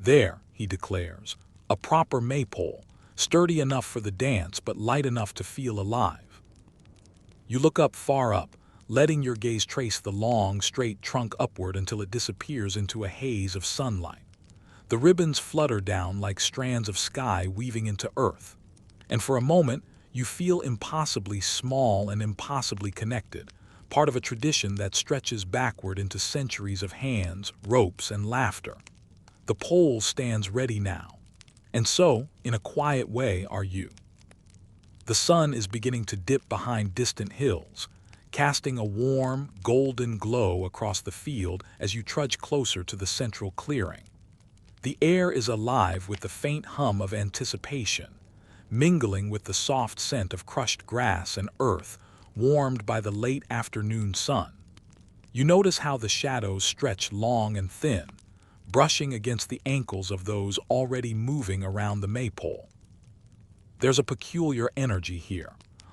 "There," he declares, "a proper maypole, sturdy enough for the dance but light enough to feel alive." You look up, far up, letting your gaze trace the long, straight trunk upward until it disappears into a haze of sunlight. The ribbons flutter down like strands of sky weaving into earth, and for a moment you feel impossibly small and impossibly connected, part of a tradition that stretches backward into centuries of hands, ropes, and laughter. The pole stands ready now, and so, in a quiet way, are you. The sun is beginning to dip behind distant hills, casting a warm, golden glow across the field as you trudge closer to the central clearing. The air is alive with the faint hum of anticipation, mingling with the soft scent of crushed grass and earth, warmed by the late afternoon sun. You notice how the shadows stretch long and thin, brushing against the ankles of those already moving around the maypole. There's a peculiar energy here,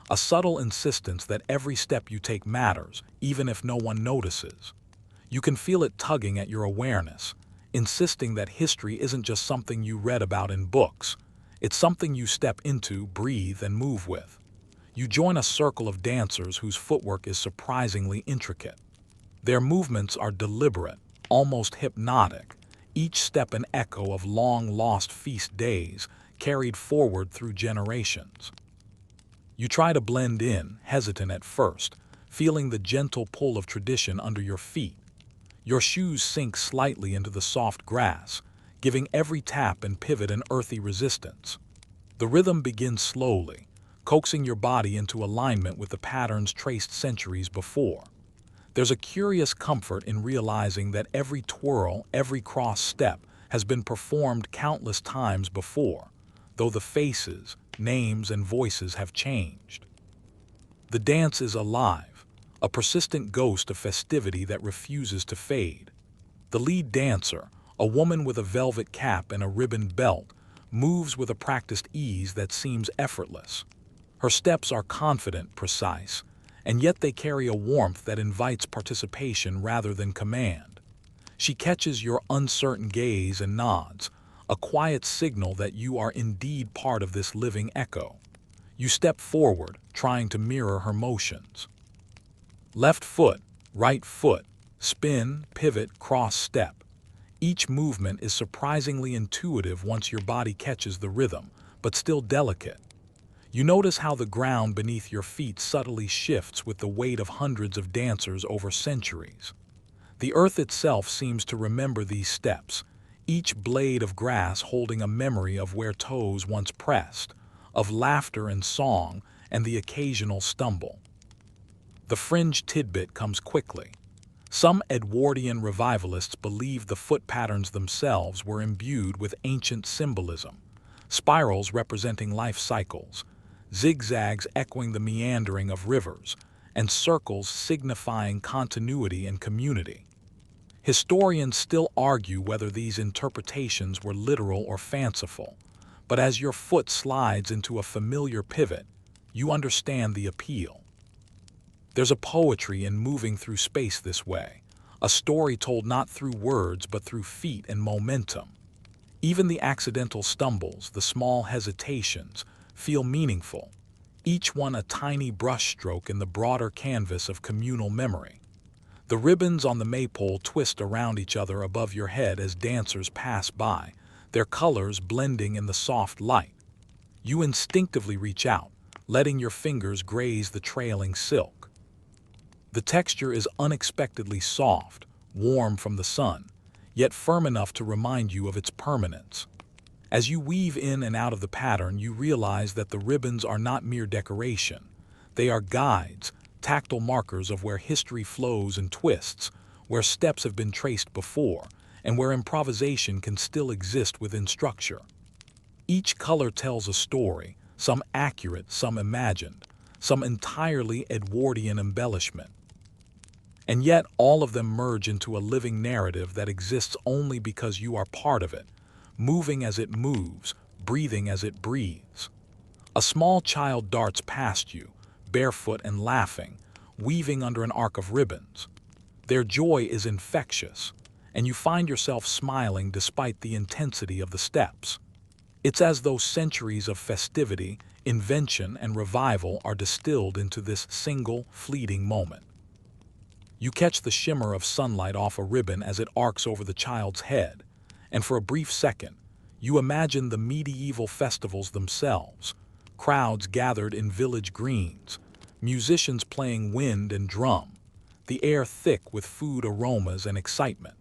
a subtle insistence that every step you take matters, even if no one notices. You can feel it tugging at your awareness, insisting that history isn't just something you read about in books. It's something you step into, breathe, and move with. You join a circle of dancers whose footwork is surprisingly intricate. Their movements are deliberate, almost hypnotic, each step an echo of long-lost feast days, carried forward through generations. You try to blend in, hesitant at first, feeling the gentle pull of tradition under your feet. Your shoes sink slightly into the soft grass, giving every tap and pivot an earthy resistance. The rhythm begins slowly, coaxing your body into alignment with the patterns traced centuries before. There's a curious comfort in realizing that every twirl, every cross step has been performed countless times before, though the faces, names, and voices have changed. The dance is alive, a persistent ghost of festivity that refuses to fade. The lead dancer, a woman with a velvet cap and a ribboned belt, moves with a practiced ease that seems effortless. Her steps are confident, precise, and yet they carry a warmth that invites participation rather than command. She catches your uncertain gaze and nods, a quiet signal that you are indeed part of this living echo. You step forward, trying to mirror her motions. Left foot, right foot, spin, pivot, cross step. Each movement is surprisingly intuitive once your body catches the rhythm, but still delicate. You notice how the ground beneath your feet subtly shifts with the weight of hundreds of dancers over centuries. The earth itself seems to remember these steps, each blade of grass holding a memory of where toes once pressed, of laughter and song, and the occasional stumble. The fringe tidbit comes quickly. Some Edwardian revivalists believed the foot patterns themselves were imbued with ancient symbolism, spirals representing life cycles, zigzags echoing the meandering of rivers, and circles signifying continuity and community. Historians still argue whether these interpretations were literal or fanciful, but as your foot slides into a familiar pivot, you understand the appeal. There's a poetry in moving through space this way, a story told not through words but through feet and momentum. Even the accidental stumbles, the small hesitations, feel meaningful, each one a tiny brushstroke in the broader canvas of communal memory. The ribbons on the Maypole twist around each other above your head as dancers pass by, their colors blending in the soft light. You instinctively reach out, letting your fingers graze the trailing silk. The texture is unexpectedly soft, warm from the sun, yet firm enough to remind you of its permanence. As you weave in and out of the pattern, you realize that the ribbons are not mere decoration. They are guides, tactile markers of where history flows and twists, where steps have been traced before, and where improvisation can still exist within structure. Each color tells a story, some accurate, some imagined, some entirely Edwardian embellishment. And yet all of them merge into a living narrative that exists only because you are part of it, moving as it moves, breathing as it breathes. A small child darts past you, barefoot and laughing, weaving under an arc of ribbons. Their joy is infectious, and you find yourself smiling despite the intensity of the steps. It's as though centuries of festivity, invention, and revival are distilled into this single, fleeting moment. You catch the shimmer of sunlight off a ribbon as it arcs over the child's head, and for a brief second, you imagine the medieval festivals themselves, crowds gathered in village greens, musicians playing wind and drum, the air thick with food aromas and excitement.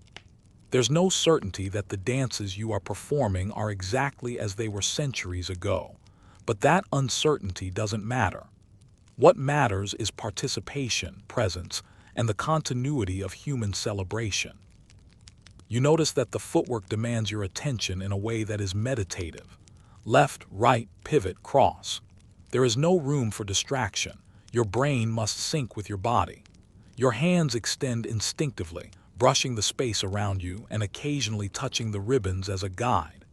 There's no certainty that the dances you are performing are exactly as they were centuries ago, but that uncertainty doesn't matter. What matters is participation, presence, and the continuity of human celebration. You notice that the footwork demands your attention in a way that is meditative. Left, right, pivot, cross. There is no room for distraction. Your brain must sync with your body. Your hands extend instinctively, brushing the space around you and occasionally touching the ribbons as a guide.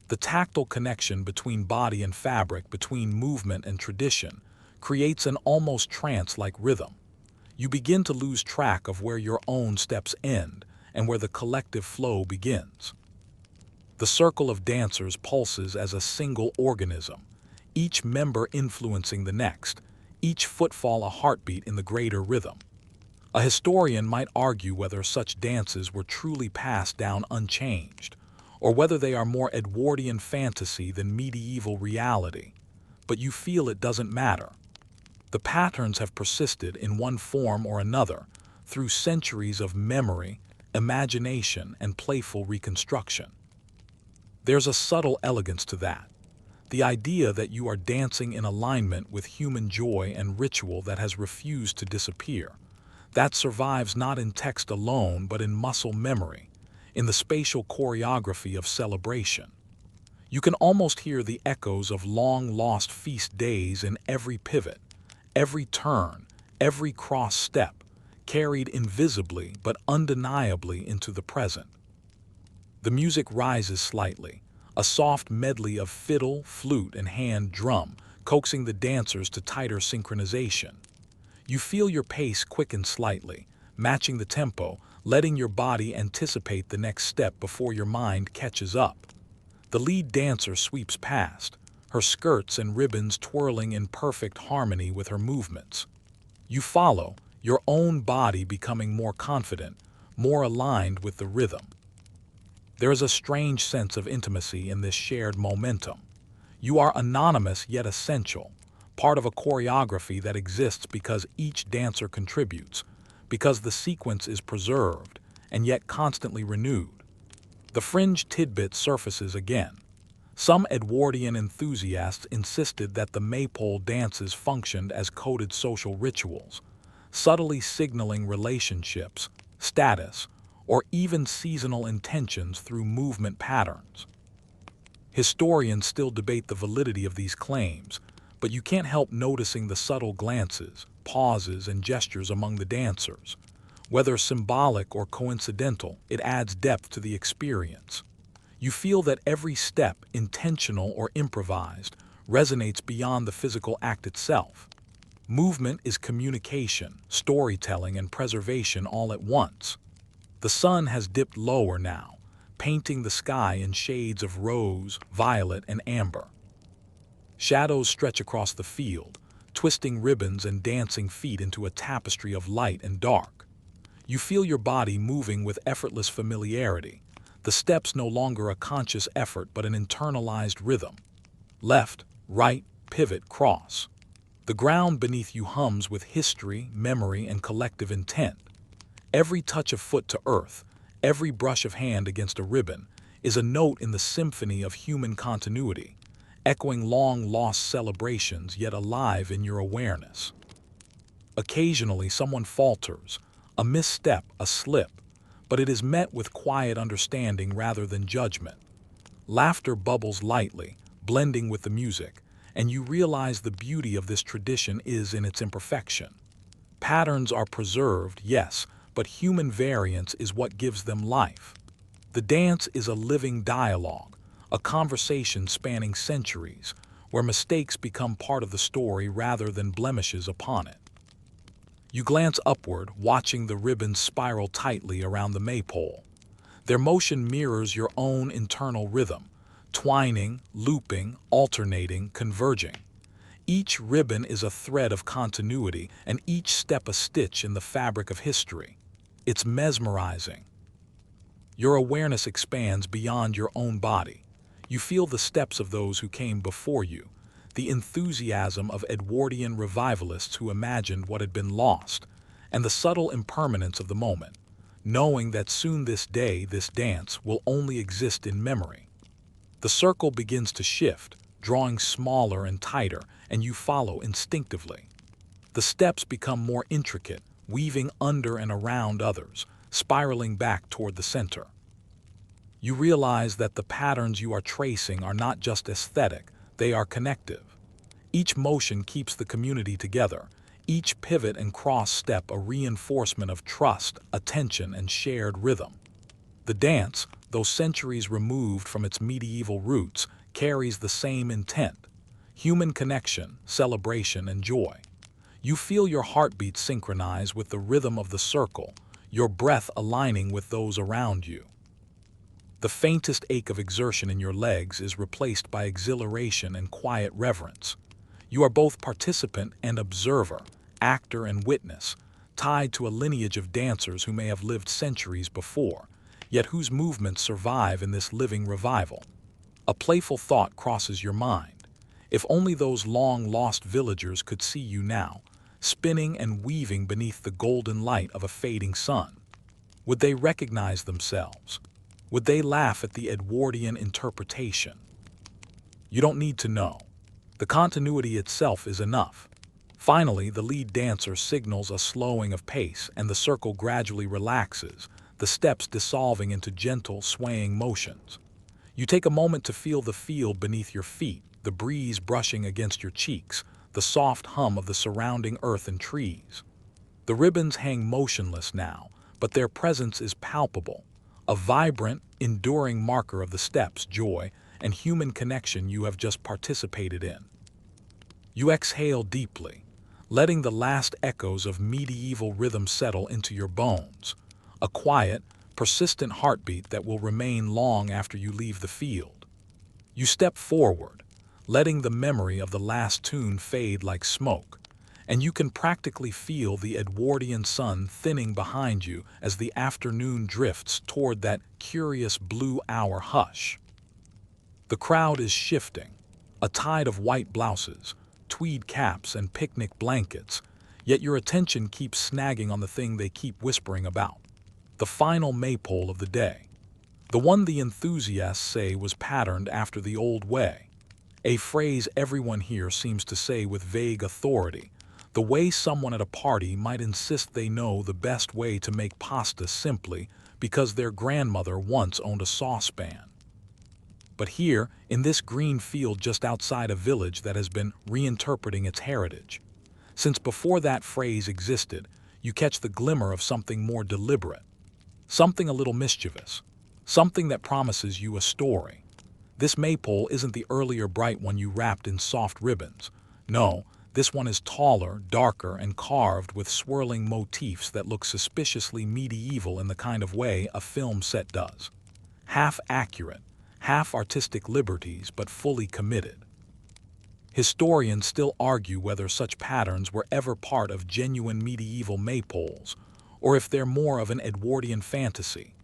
The tactile connection between body and fabric, between movement and tradition, creates an almost trance-like rhythm. You begin to lose track of where your own steps end and where the collective flow begins. The circle of dancers pulses as a single organism, each member influencing the next, each footfall a heartbeat in the greater rhythm. A historian might argue whether such dances were truly passed down unchanged, or whether they are more Edwardian fantasy than medieval reality, but you feel it doesn't matter. The patterns have persisted in one form or another through centuries of memory, imagination, and playful reconstruction. There's a subtle elegance to that, the idea that you are dancing in alignment with human joy and ritual that has refused to disappear, that survives not in text alone but in muscle memory, in the spatial choreography of celebration. You can almost hear the echoes of long-lost feast days in every pivot, every turn, every cross step, carried invisibly but undeniably into the present. The music rises slightly, a soft medley of fiddle, flute, and hand drum, coaxing the dancers to tighter synchronization. You feel your pace quicken slightly, matching the tempo, letting your body anticipate the next step before your mind catches up. The lead dancer sweeps past, her skirts and ribbons twirling in perfect harmony with her movements. You follow, your own body becoming more confident, more aligned with the rhythm. There is a strange sense of intimacy in this shared momentum. You are anonymous yet essential, part of a choreography that exists because each dancer contributes, because the sequence is preserved and yet constantly renewed. The fringe tidbit surfaces again. Some Edwardian enthusiasts insisted that the Maypole dances functioned as coded social rituals, subtly signaling relationships, status, or even seasonal intentions through movement patterns. Historians still debate the validity of these claims, but you can't help noticing the subtle glances, pauses, and gestures among the dancers. Whether symbolic or coincidental, it adds depth to the experience. You feel that every step, intentional or improvised, resonates beyond the physical act itself. Movement is communication, storytelling, and preservation all at once. The sun has dipped lower now, painting the sky in shades of rose, violet, and amber. Shadows stretch across the field, twisting ribbons and dancing feet into a tapestry of light and dark. You feel your body moving with effortless familiarity, the steps no longer a conscious effort but an internalized rhythm. Left, right, pivot, cross. The ground beneath you hums with history, memory, and collective intent. Every touch of foot to earth, every brush of hand against a ribbon, is a note in the symphony of human continuity, echoing long-lost celebrations yet alive in your awareness. Occasionally someone falters, a misstep, a slip, but it is met with quiet understanding rather than judgment. Laughter bubbles lightly, blending with the music, and you realize the beauty of this tradition is in its imperfection. Patterns are preserved, yes, but human variance is what gives them life. The dance is a living dialogue, a conversation spanning centuries, where mistakes become part of the story rather than blemishes upon it. You glance upward, watching the ribbons spiral tightly around the Maypole. Their motion mirrors your own internal rhythm, twining, looping, alternating, converging. Each ribbon is a thread of continuity, and each step a stitch in the fabric of history. It's mesmerizing. Your awareness expands beyond your own body. You feel the steps of those who came before you, the enthusiasm of Edwardian revivalists who imagined what had been lost, and the subtle impermanence of the moment, knowing that soon this day, this dance, will only exist in memory. The circle begins to shift, drawing smaller and tighter, and you follow instinctively. The steps become more intricate, weaving under and around others, spiraling back toward the center. You realize that the patterns you are tracing are not just aesthetic, they are connective. Each motion keeps the community together, each pivot and cross step a reinforcement of trust, attention, and shared rhythm. The dance, though centuries removed from its medieval roots, carries the same intent: human connection, celebration, and joy. You feel your heartbeat synchronize with the rhythm of the circle, your breath aligning with those around you. The faintest ache of exertion in your legs is replaced by exhilaration and quiet reverence. You are both participant and observer, actor and witness, tied to a lineage of dancers who may have lived centuries before, yet whose movements survive in this living revival. A playful thought crosses your mind. If only those long-lost villagers could see you now, spinning and weaving beneath the golden light of a fading sun. Would they recognize themselves? Would they laugh at the Edwardian interpretation? You don't need to know. The continuity itself is enough. Finally, the lead dancer signals a slowing of pace, and the circle gradually relaxes, the steps dissolving into gentle, swaying motions. You take a moment to feel the field beneath your feet, the breeze brushing against your cheeks, the soft hum of the surrounding earth and trees. The ribbons hang motionless now, but their presence is palpable, a vibrant, enduring marker of the steps, joy, and human connection you have just participated in. You exhale deeply, letting the last echoes of medieval rhythm settle into your bones, a quiet, persistent heartbeat that will remain long after you leave the field. You step forward, letting the memory of the last tune fade like smoke, and you can practically feel the Edwardian sun thinning behind you as the afternoon drifts toward that curious blue hour hush. The crowd is shifting, A tide of white blouses, tweed caps, and picnic blankets, yet your attention keeps snagging on the thing they keep whispering about. The final maypole of the day. The one the enthusiasts say was patterned after the old way. A phrase everyone here seems to say with vague authority, the way someone at a party might insist they know the best way to make pasta simply because their grandmother once owned a saucepan. But here, in this green field just outside a village that has been reinterpreting its heritage, since before that phrase existed, you catch the glimmer of something more deliberate, something a little mischievous, something that promises you a story. This maypole isn't the earlier bright one you wrapped in soft ribbons. No, this one is taller, darker, and carved with swirling motifs that look suspiciously medieval in the kind of way a film set does. Half accurate, half artistic liberties, but fully committed. Historians still argue whether such patterns were ever part of genuine medieval maypoles, or if they're more of an Edwardian fantasy.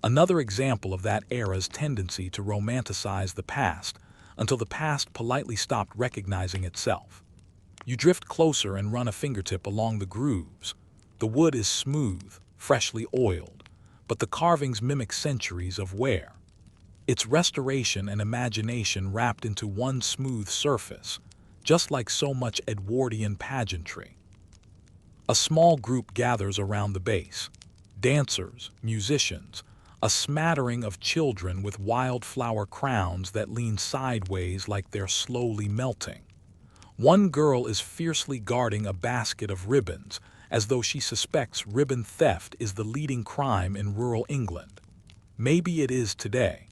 Another example of that era's tendency to romanticize the past until the past politely stopped recognizing itself. You drift closer and run a fingertip along the grooves. The wood is smooth, freshly oiled, but the carvings mimic centuries of wear. It's restoration and imagination wrapped into one smooth surface, just like so much Edwardian pageantry. A small group gathers around the base. Dancers, musicians, a smattering of children with wildflower crowns that lean sideways like they're slowly melting. One girl is fiercely guarding a basket of ribbons, as though she suspects ribbon theft is the leading crime in rural England. Maybe it is today.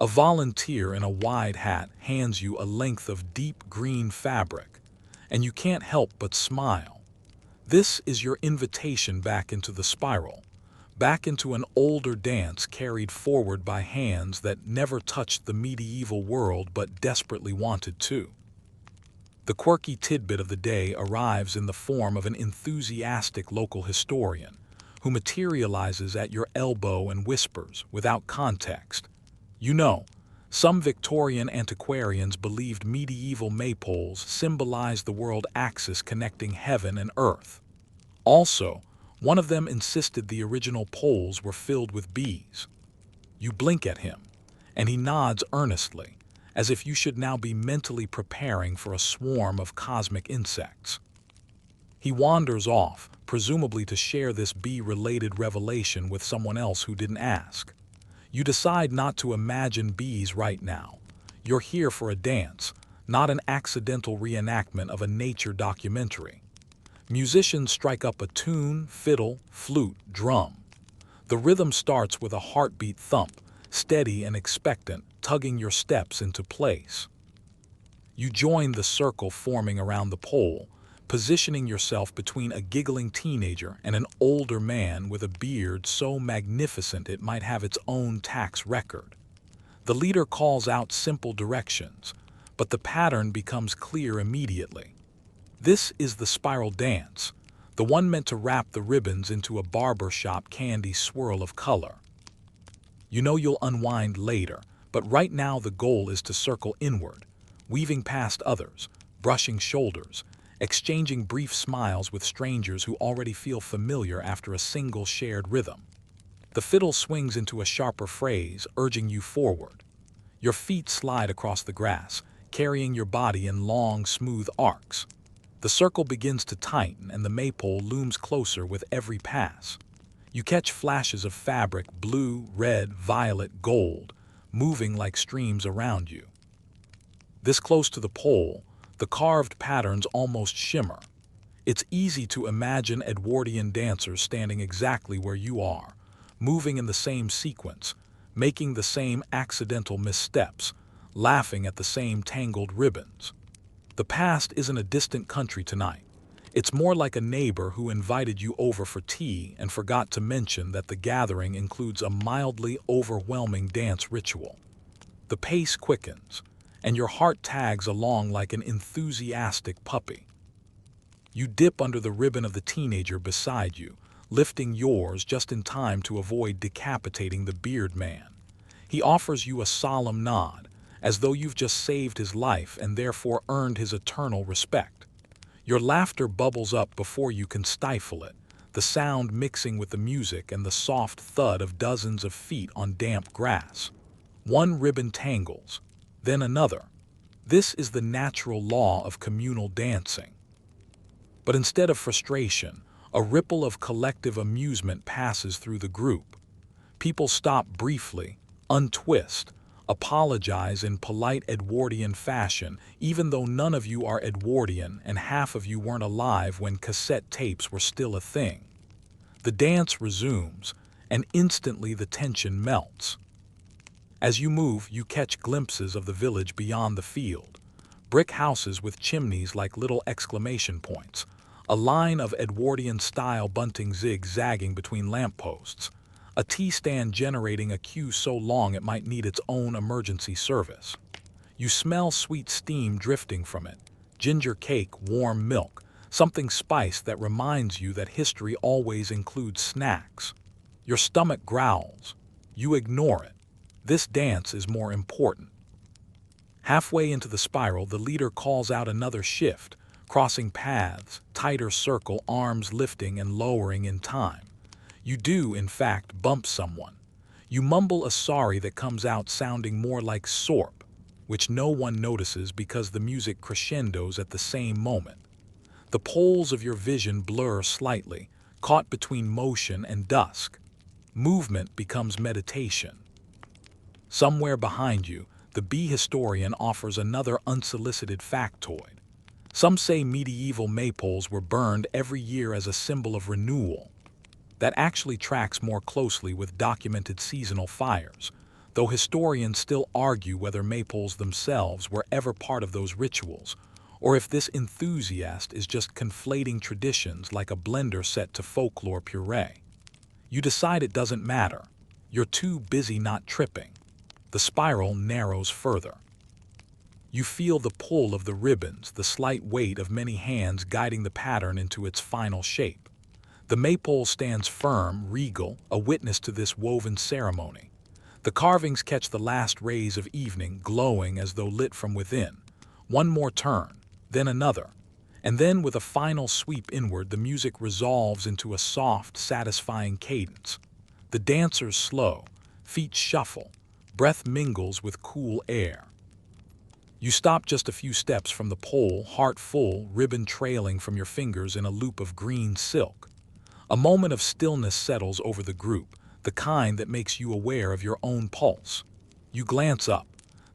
A volunteer in a wide hat hands you a length of deep green fabric, and you can't help but smile. This is your invitation back into the spiral, back into an older dance carried forward by hands that never touched the medieval world but desperately wanted to. The quirky tidbit of the day arrives in the form of an enthusiastic local historian who materializes at your elbow and whispers without context. You know, some Victorian antiquarians believed medieval maypoles symbolized the world axis connecting heaven and earth. Also, one of them insisted the original poles were filled with bees. You blink at him, and he nods earnestly, as if you should now be mentally preparing for a swarm of cosmic insects. He wanders off, presumably to share this bee-related revelation with someone else who didn't ask. You decide not to imagine bees right now. You're here for a dance, not an accidental reenactment of a nature documentary. Musicians strike up a tune, fiddle, flute, drum. The rhythm starts with a heartbeat thump, steady and expectant, tugging your steps into place. You join the circle forming around the pole, positioning yourself between a giggling teenager and an older man with a beard so magnificent it might have its own tax record. The leader calls out simple directions, but the pattern becomes clear immediately. This is the spiral dance, the one meant to wrap the ribbons into a barbershop candy swirl of color. You know you'll unwind later, but right now the goal is to circle inward, weaving past others, brushing shoulders, exchanging brief smiles with strangers who already feel familiar after a single shared rhythm. The fiddle swings into a sharper phrase, urging you forward. Your feet slide across the grass, carrying your body in long, smooth arcs. The circle begins to tighten, and the maypole looms closer with every pass. You catch flashes of fabric, blue, red, violet, gold, moving like streams around you. This close to the pole, the carved patterns almost shimmer. It's easy to imagine Edwardian dancers standing exactly where you are, moving in the same sequence, making the same accidental missteps, laughing at the same tangled ribbons. The past isn't a distant country tonight. It's more like a neighbor who invited you over for tea and forgot to mention that the gathering includes a mildly overwhelming dance ritual. The pace quickens, and your heart tags along like an enthusiastic puppy. You dip under the ribbon of the teenager beside you, lifting yours just in time to avoid decapitating the beard man. He offers you a solemn nod, as though you've just saved his life and therefore earned his eternal respect. Your laughter bubbles up before you can stifle it, the sound mixing with the music and the soft thud of dozens of feet on damp grass. One ribbon tangles, then another. This is the natural law of communal dancing. But instead of frustration, a ripple of collective amusement passes through the group. People stop briefly, untwist, apologize in polite Edwardian fashion, even though none of you are Edwardian and half of you weren't alive when cassette tapes were still a thing. The dance resumes, and instantly the tension melts. As you move, you catch glimpses of the village beyond the field. Brick houses with chimneys like little exclamation points, a line of Edwardian-style bunting zigzagging between lampposts, a tea stand generating a queue so long it might need its own emergency service. You smell sweet steam drifting from it, ginger cake, warm milk, something spiced that reminds you that history always includes snacks. Your stomach growls. You ignore it. This dance is more important. Halfway into the spiral, the leader calls out another shift, crossing paths, tighter circle, arms lifting and lowering in time. You do, in fact, bump someone. You mumble a sorry that comes out sounding more like sorp, which no one notices because the music crescendos at the same moment. The poles of your vision blur slightly, caught between motion and dusk. Movement becomes meditation. Somewhere behind you, the bee historian offers another unsolicited factoid. Some say medieval maypoles were burned every year as a symbol of renewal. That actually tracks more closely with documented seasonal fires, though historians still argue whether maypoles themselves were ever part of those rituals, or if this enthusiast is just conflating traditions like a blender set to folklore puree. You decide it doesn't matter. You're too busy not tripping. The spiral narrows further. You feel the pull of the ribbons, the slight weight of many hands guiding the pattern into its final shape. The maypole stands firm, regal, a witness to this woven ceremony. The carvings catch the last rays of evening, glowing as though lit from within. One more turn, then another. And then, with a final sweep inward, the music resolves into a soft, satisfying cadence. The dancers slow, feet shuffle, breath mingles with cool air. You stop just a few steps from the pole, heart full, ribbon trailing from your fingers in a loop of green silk. A moment of stillness settles over the group, the kind that makes you aware of your own pulse. You glance up.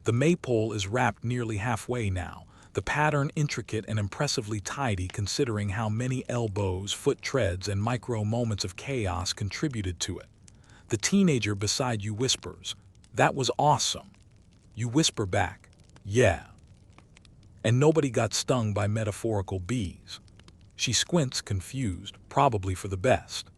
The maypole is wrapped nearly halfway now, the pattern intricate and impressively tidy considering how many elbows, foot treads, and micro moments of chaos contributed to it. The teenager beside you whispers, "That was awesome." You whisper back, "Yeah." And nobody got stung by metaphorical bees. She squints, confused, probably for the best.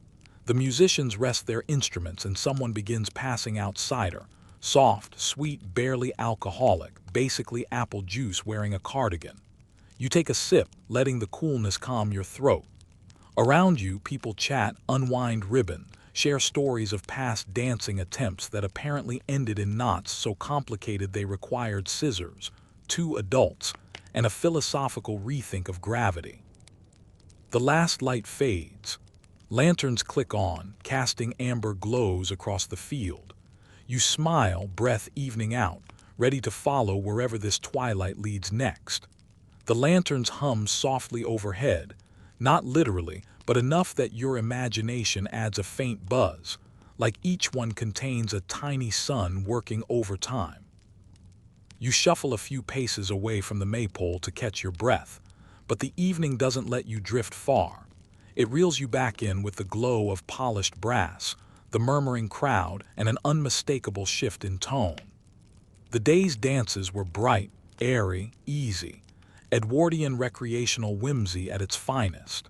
The musicians rest their instruments and someone begins passing out cider. Soft, sweet, barely alcoholic, basically apple juice wearing a cardigan. You take a sip, letting the coolness calm your throat. Around you, people chat, unwind ribbon, share stories of past dancing attempts that apparently ended in knots so complicated they required scissors, 2 adults, and a philosophical rethink of gravity. The last light fades. Lanterns click on, casting amber glows across the field. You smile, breath evening out, ready to follow wherever this twilight leads next. The lanterns hum softly overhead, not literally, but enough that your imagination adds a faint buzz, like each one contains a tiny sun working overtime. You shuffle a few paces away from the maypole to catch your breath, but the evening doesn't let you drift far. It reels you back in with the glow of polished brass, the murmuring crowd, and an unmistakable shift in tone. The day's dances were bright, airy, easy, Edwardian recreational whimsy at its finest.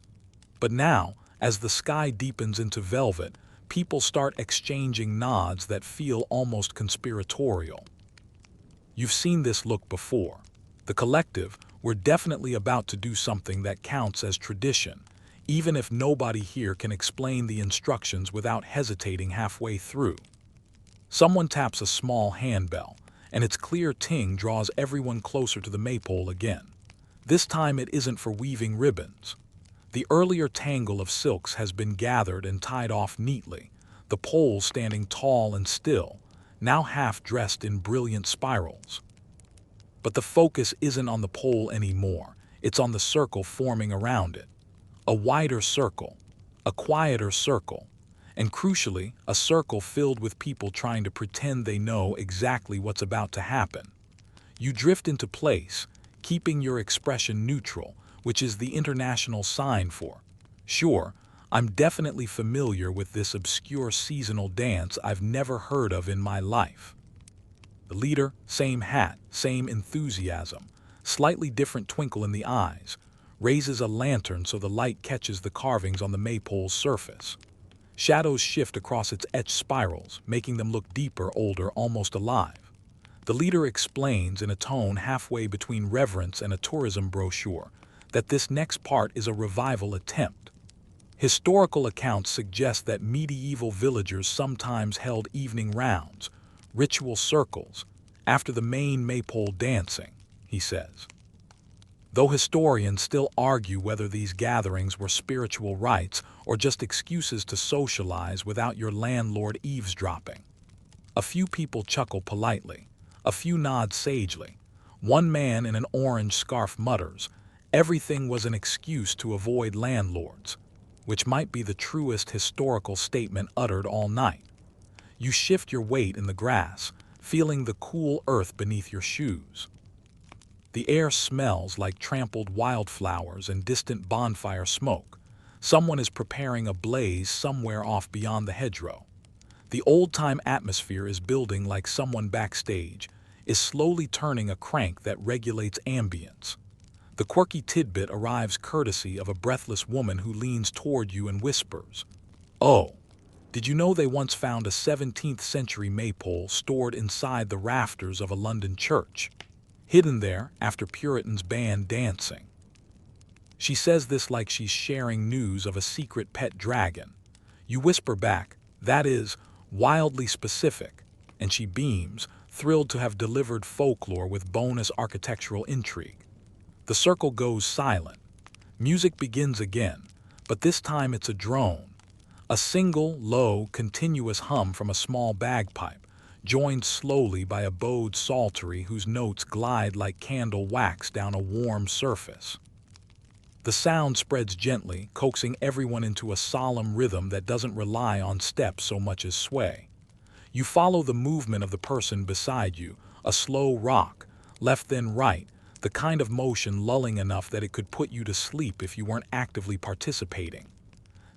But now, as the sky deepens into velvet, people start exchanging nods that feel almost conspiratorial. You've seen this look before. The collective, we're definitely about to do something that counts as tradition, even if nobody here can explain the instructions without hesitating halfway through. Someone taps a small handbell, and its clear ting draws everyone closer to the maypole again. This time it isn't for weaving ribbons. The earlier tangle of silks has been gathered and tied off neatly, the pole standing tall and still, now half dressed in brilliant spirals. But the focus isn't on the pole anymore, it's on the circle forming around it. A wider circle, a quieter circle, and crucially, a circle filled with people trying to pretend they know exactly what's about to happen. You drift into place, keeping your expression neutral, which is the international sign for, sure, I'm definitely familiar with this obscure seasonal dance I've never heard of in my life. The leader, same hat, same enthusiasm, slightly different twinkle in the eyes, raises a lantern so the light catches the carvings on the maypole's surface. Shadows shift across its etched spirals, making them look deeper, older, almost alive. The leader explains in a tone halfway between reverence and a tourism brochure that this next part is a revival attempt. Historical accounts suggest that medieval villagers sometimes held evening rounds, ritual circles, after the main maypole dancing, he says. Though historians still argue whether these gatherings were spiritual rites or just excuses to socialize without your landlord eavesdropping. A few people chuckle politely, a few nod sagely. One man in an orange scarf mutters, "Everything was an excuse to avoid landlords," which might be the truest historical statement uttered all night. You shift your weight in the grass, feeling the cool earth beneath your shoes. The air smells like trampled wildflowers and distant bonfire smoke. Someone is preparing a blaze somewhere off beyond the hedgerow. The old-time atmosphere is building like someone backstage is slowly turning a crank that regulates ambience. The quirky tidbit arrives courtesy of a breathless woman who leans toward you and whispers, "Oh, did you know they once found a 17th century maypole stored inside the rafters of a London church? Hidden there after Puritans banned dancing." She says this like she's sharing news of a secret pet dragon. You whisper back, "That is wildly specific," and she beams, thrilled to have delivered folklore with bonus architectural intrigue. The circle goes silent. Music begins again, but this time it's a drone. A single, low, continuous hum from a small bagpipe, joined slowly by a bowed psaltery whose notes glide like candle wax down a warm surface. The sound spreads gently, coaxing everyone into a solemn rhythm that doesn't rely on steps so much as sway. You follow the movement of the person beside you, a slow rock, left then right, the kind of motion lulling enough that it could put you to sleep if you weren't actively participating.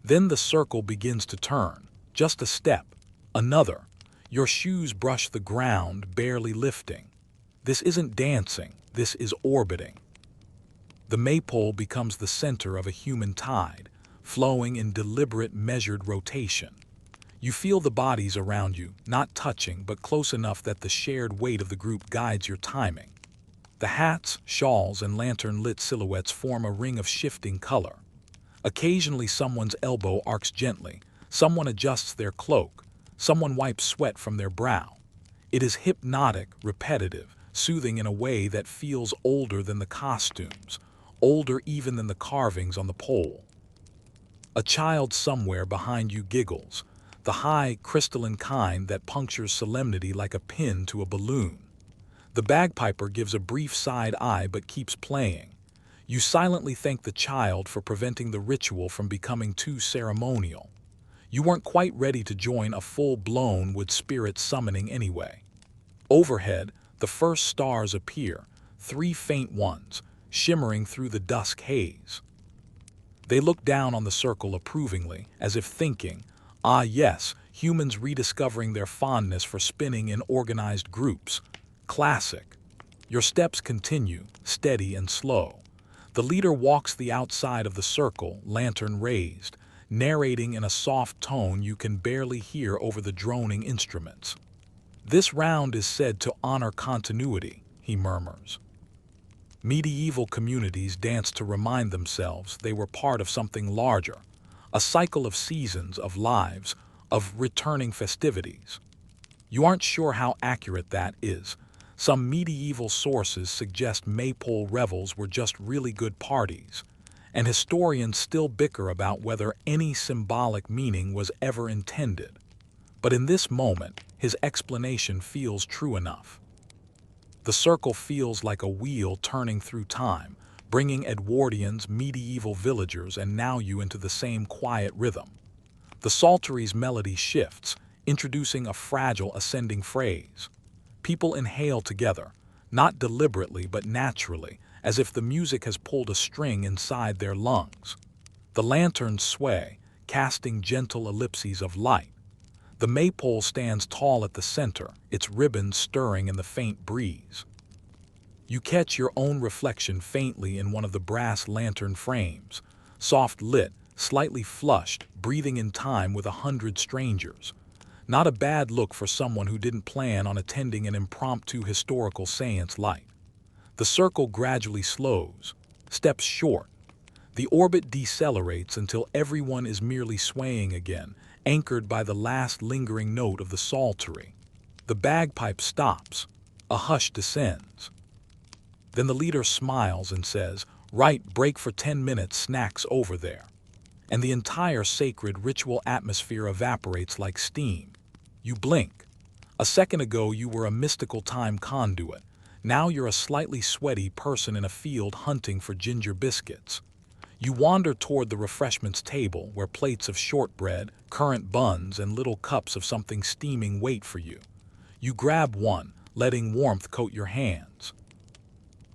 Then the circle begins to turn, just a step, another. Your shoes brush the ground, barely lifting. This isn't dancing, this is orbiting. The maypole becomes the center of a human tide, flowing in deliberate, measured rotation. You feel the bodies around you, not touching, but close enough that the shared weight of the group guides your timing. The hats, shawls, and lantern-lit silhouettes form a ring of shifting color. Occasionally someone's elbow arcs gently, someone adjusts their cloak, someone wipes sweat from their brow. It is hypnotic, repetitive, soothing in a way that feels older than the costumes, older even than the carvings on the pole. A child somewhere behind you giggles, the high, crystalline kind that punctures solemnity like a pin to a balloon. The bagpiper gives a brief side eye but keeps playing. You silently thank the child for preventing the ritual from becoming too ceremonial. You weren't quite ready to join a full-blown wood spirit summoning anyway. Overhead, the first stars appear, 3 faint ones, shimmering through the dusk haze. They look down on the circle approvingly, as if thinking, "Ah yes, humans rediscovering their fondness for spinning in organized groups. Classic." Your steps continue, steady and slow. The leader walks the outside of the circle, lantern raised, narrating in a soft tone you can barely hear over the droning instruments. "This round is said to honor continuity," he murmurs. Medieval communities danced to remind themselves they were part of something larger, a cycle of seasons, of lives, of returning festivities. You aren't sure how accurate that is. Some medieval sources suggest Maypole revels were just really good parties, and historians still bicker about whether any symbolic meaning was ever intended. But in this moment, his explanation feels true enough. The circle feels like a wheel turning through time, bringing Edwardians, medieval villagers, and now you into the same quiet rhythm. The psaltery's melody shifts, introducing a fragile ascending phrase. People inhale together, not deliberately but naturally, as if the music has pulled a string inside their lungs. The lanterns sway, casting gentle ellipses of light. The maypole stands tall at the center, its ribbons stirring in the faint breeze. You catch your own reflection faintly in one of the brass lantern frames, soft lit, slightly flushed, breathing in time with 100 strangers. Not a bad look for someone who didn't plan on attending an impromptu historical séance light. The circle gradually slows, steps short. The orbit decelerates until everyone is merely swaying again, anchored by the last lingering note of the psaltery. The bagpipe stops. A hush descends. Then the leader smiles and says, "Right, break for 10 minutes, snacks over there." And the entire sacred ritual atmosphere evaporates like steam. You blink. A second ago you were a mystical time conduit. Now you're a slightly sweaty person in a field hunting for ginger biscuits. You wander toward the refreshments table where plates of shortbread, currant buns, and little cups of something steaming wait for you. You grab one, letting warmth coat your hands.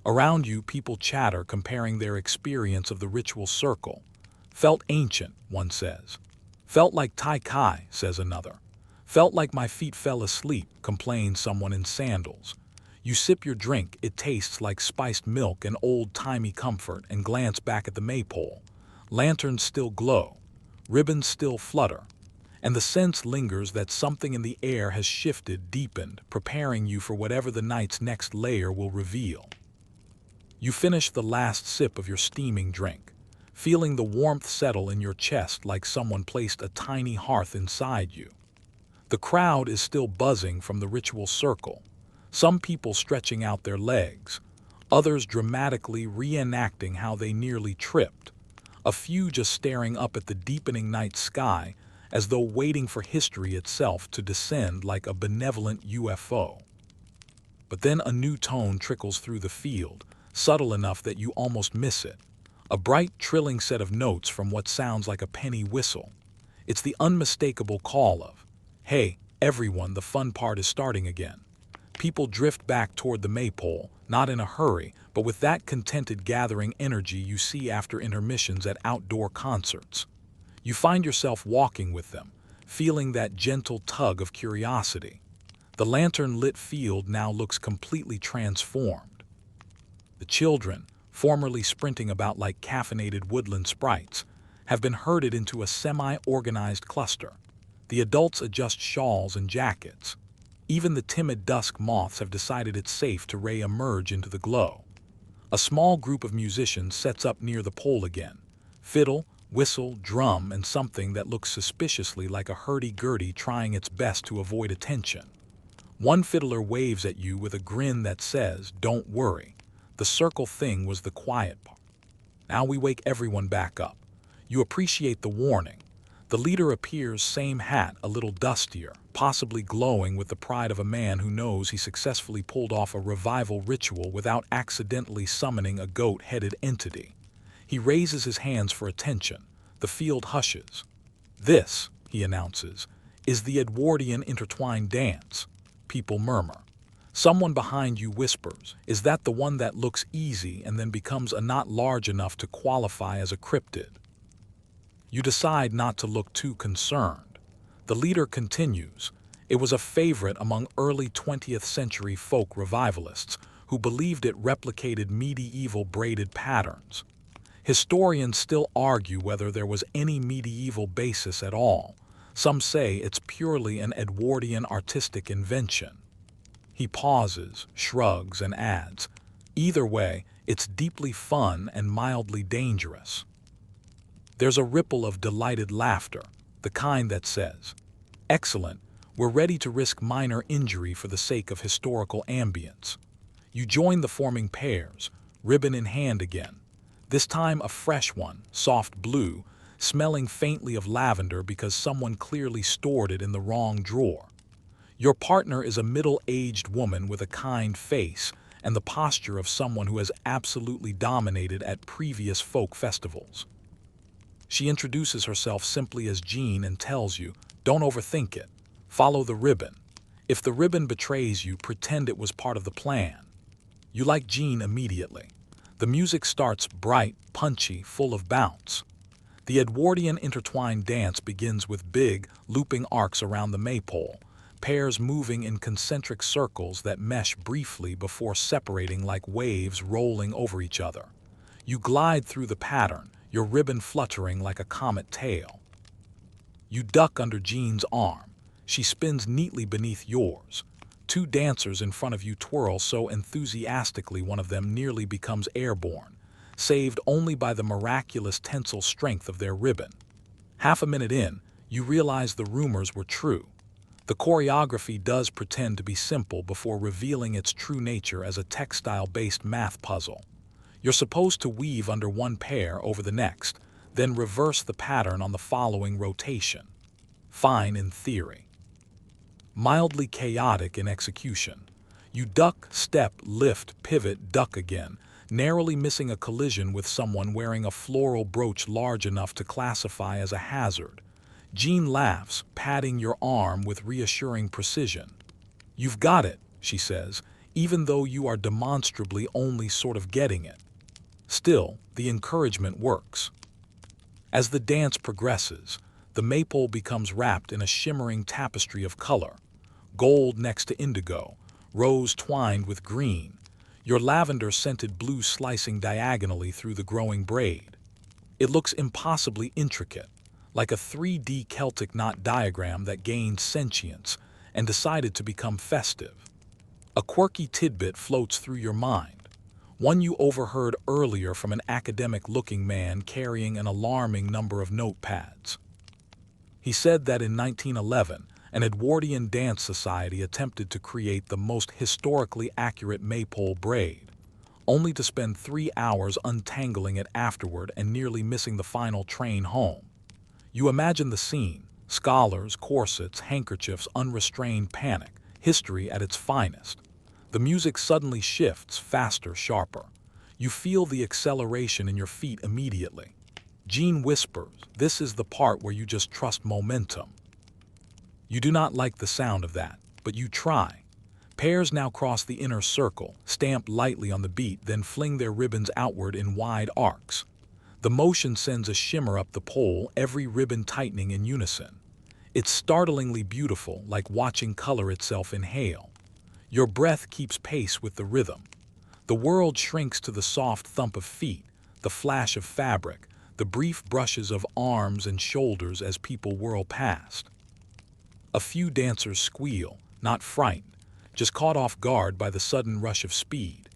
Around you, people chatter, comparing their experience of the ritual circle. "Felt ancient," one says. "Felt like Tai Chi," says another. "Felt like my feet fell asleep," complains someone in sandals. You sip your drink, it tastes like spiced milk and old-timey comfort, and glance back at the maypole. Lanterns still glow, ribbons still flutter, and the sense lingers that something in the air has shifted, deepened, preparing you for whatever the night's next layer will reveal. You finish the last sip of your steaming drink, feeling the warmth settle in your chest like someone placed a tiny hearth inside you. The crowd is still buzzing from the ritual circle, some people stretching out their legs, others dramatically reenacting how they nearly tripped, a few just staring up at the deepening night sky as though waiting for history itself to descend like a benevolent UFO. But then a new tone trickles through the field, subtle enough that you almost miss it. A bright, trilling set of notes from what sounds like a penny whistle. It's the unmistakable call of, "Hey, everyone, the fun part is starting again." People drift back toward the maypole, not in a hurry, but with that contented gathering energy you see after intermissions at outdoor concerts. You find yourself walking with them, feeling that gentle tug of curiosity. The lantern-lit field now looks completely transformed. The children, formerly sprinting about like caffeinated woodland sprites, have been herded into a semi-organized cluster. The adults adjust shawls and jackets. Even the timid dusk moths have decided it's safe to re-emerge into the glow. A small group of musicians sets up near the pole again. Fiddle, whistle, drum, and something that looks suspiciously like a hurdy-gurdy trying its best to avoid attention. One fiddler waves at you with a grin that says, "Don't worry. The circle thing was the quiet part." Now we wake everyone back up. You appreciate the warning. The leader appears, same hat, a little dustier, possibly glowing with the pride of a man who knows he successfully pulled off a revival ritual without accidentally summoning a goat-headed entity. He raises his hands for attention. The field hushes. "This," he announces, "is the Edwardian intertwined dance." People murmur. Someone behind you whispers, "Is that the one that looks easy and then becomes a knot large enough to qualify as a cryptid?" You decide not to look too concerned. The leader continues, "It was a favorite among early 20th century folk revivalists who believed it replicated medieval braided patterns. Historians still argue whether there was any medieval basis at all. Some say it's purely an Edwardian artistic invention." He pauses, shrugs, and adds, "Either way, it's deeply fun and mildly dangerous." There's a ripple of delighted laughter, the kind that says, "Excellent, We're ready to risk minor injury for the sake of historical ambience. You join the forming pairs, ribbon in hand again. This time a fresh one, soft blue, smelling faintly of lavender because someone clearly stored it in the wrong drawer. Your partner is a middle-aged woman with a kind face and the posture of someone who has absolutely dominated at previous folk festivals. She introduces herself simply as Jean and tells you, don't overthink it. Follow the ribbon. If the ribbon betrays you, pretend it was part of the plan. You like Jean immediately. The music starts bright, punchy, full of bounce. The Edwardian intertwined dance begins with big, looping arcs around the Maypole, pairs moving in concentric circles that mesh briefly before separating like waves rolling over each other. You glide through the pattern, your ribbon fluttering like a comet tail. You duck under Jean's arm. She spins neatly beneath yours. Two dancers in front of you twirl so enthusiastically one of them nearly becomes airborne, saved only by the miraculous tensile strength of their ribbon. Half a minute in, you realize the rumors were true. The choreography does pretend to be simple before revealing its true nature as a textile-based math puzzle. You're supposed to weave under one pair over the next, then reverse the pattern on the following rotation. Fine in theory. Mildly chaotic in execution. You duck, step, lift, pivot, duck again, narrowly missing a collision with someone wearing a floral brooch large enough to classify as a hazard. Jean laughs, patting your arm with reassuring precision. You've got it, she says, even though you are demonstrably only sort of getting it. Still, the encouragement works. As the dance progresses, the Maypole becomes wrapped in a shimmering tapestry of color. Gold next to indigo, rose twined with green, your lavender-scented blue slicing diagonally through the growing braid. It looks impossibly intricate, like a 3D Celtic knot diagram that gained sentience and decided to become festive. A quirky tidbit floats through your mind, one you overheard earlier from an academic-looking man carrying an alarming number of notepads. He said that in 1911, an Edwardian dance society attempted to create the most historically accurate Maypole braid, only to spend 3 hours untangling it afterward and nearly missing the final train home. You imagine the scene: scholars, corsets, handkerchiefs, unrestrained panic, history at its finest. The music suddenly shifts, faster, sharper. You feel the acceleration in your feet immediately. Jean whispers, "This is the part where you just trust momentum." You do not like the sound of that, but you try. Pairs now cross the inner circle, stamp lightly on the beat, then fling their ribbons outward in wide arcs. The motion sends a shimmer up the pole, every ribbon tightening in unison. It's startlingly beautiful, like watching color itself inhale. Your breath keeps pace with the rhythm. The world shrinks to the soft thump of feet, the flash of fabric, the brief brushes of arms and shoulders as people whirl past. A few dancers squeal, not frightened, just caught off guard by the sudden rush of speed.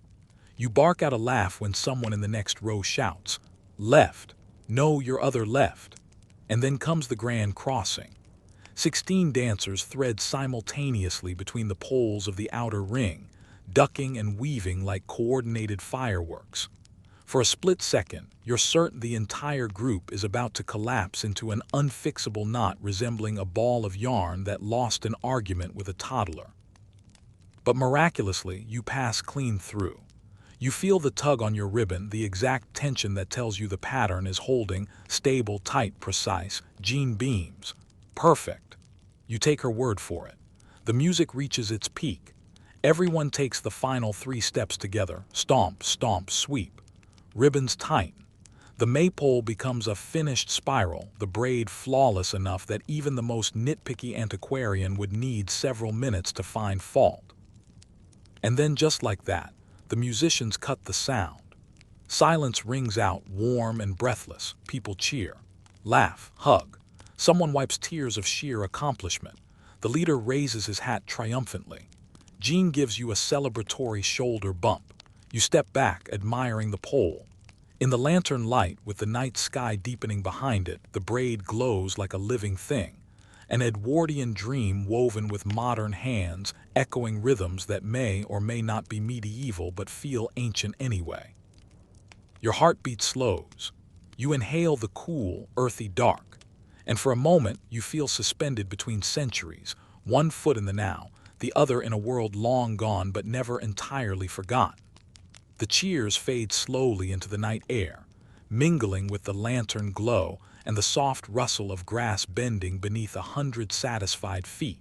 You bark out a laugh when someone in the next row shouts, "Left! No, your other left!" And then comes the grand crossing. 16 dancers thread simultaneously between the poles of the outer ring, ducking and weaving like coordinated fireworks. For a split second, you're certain the entire group is about to collapse into an unfixable knot resembling a ball of yarn that lost an argument with a toddler. But miraculously, you pass clean through. You feel the tug on your ribbon, the exact tension that tells you the pattern is holding, stable, tight, precise. Jean beams. Perfect. You take her word for it. The music reaches its peak. Everyone takes the final 3 steps together. Stomp, stomp, sweep. Ribbons tighten. The Maypole becomes a finished spiral, the braid flawless enough that even the most nitpicky antiquarian would need several minutes to find fault. And then just like that, the musicians cut the sound. Silence rings out, warm and breathless. People cheer, laugh, hug. Someone wipes tears of sheer accomplishment. The leader raises his hat triumphantly. Jean gives you a celebratory shoulder bump. You step back, admiring the pole. In the lantern light, with the night sky deepening behind it, the braid glows like a living thing. an Edwardian dream woven with modern hands, echoing rhythms that may or may not be medieval but feel ancient anyway. Your heartbeat slows. You inhale the cool, earthy dark, and for a moment you feel suspended between centuries, one foot in the now, the other in a world long gone but never entirely forgotten. The cheers fade slowly into the night air, mingling with the lantern glow and the soft rustle of grass bending beneath 100 satisfied feet.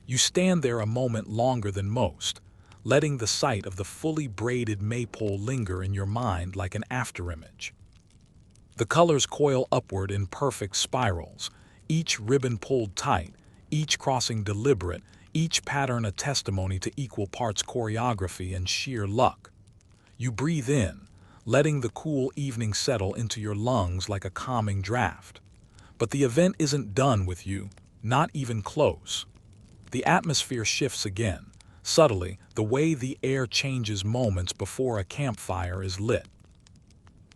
You stand there a moment longer than most, letting the sight of the fully braided maypole linger in your mind like an afterimage. The colors coil upward in perfect spirals, each ribbon pulled tight, each crossing deliberate, each pattern a testimony to equal parts choreography and sheer luck. You breathe in, letting the cool evening settle into your lungs like a calming draft. But the event isn't done with you, not even close. The atmosphere shifts again, subtly, the way the air changes moments before a campfire is lit.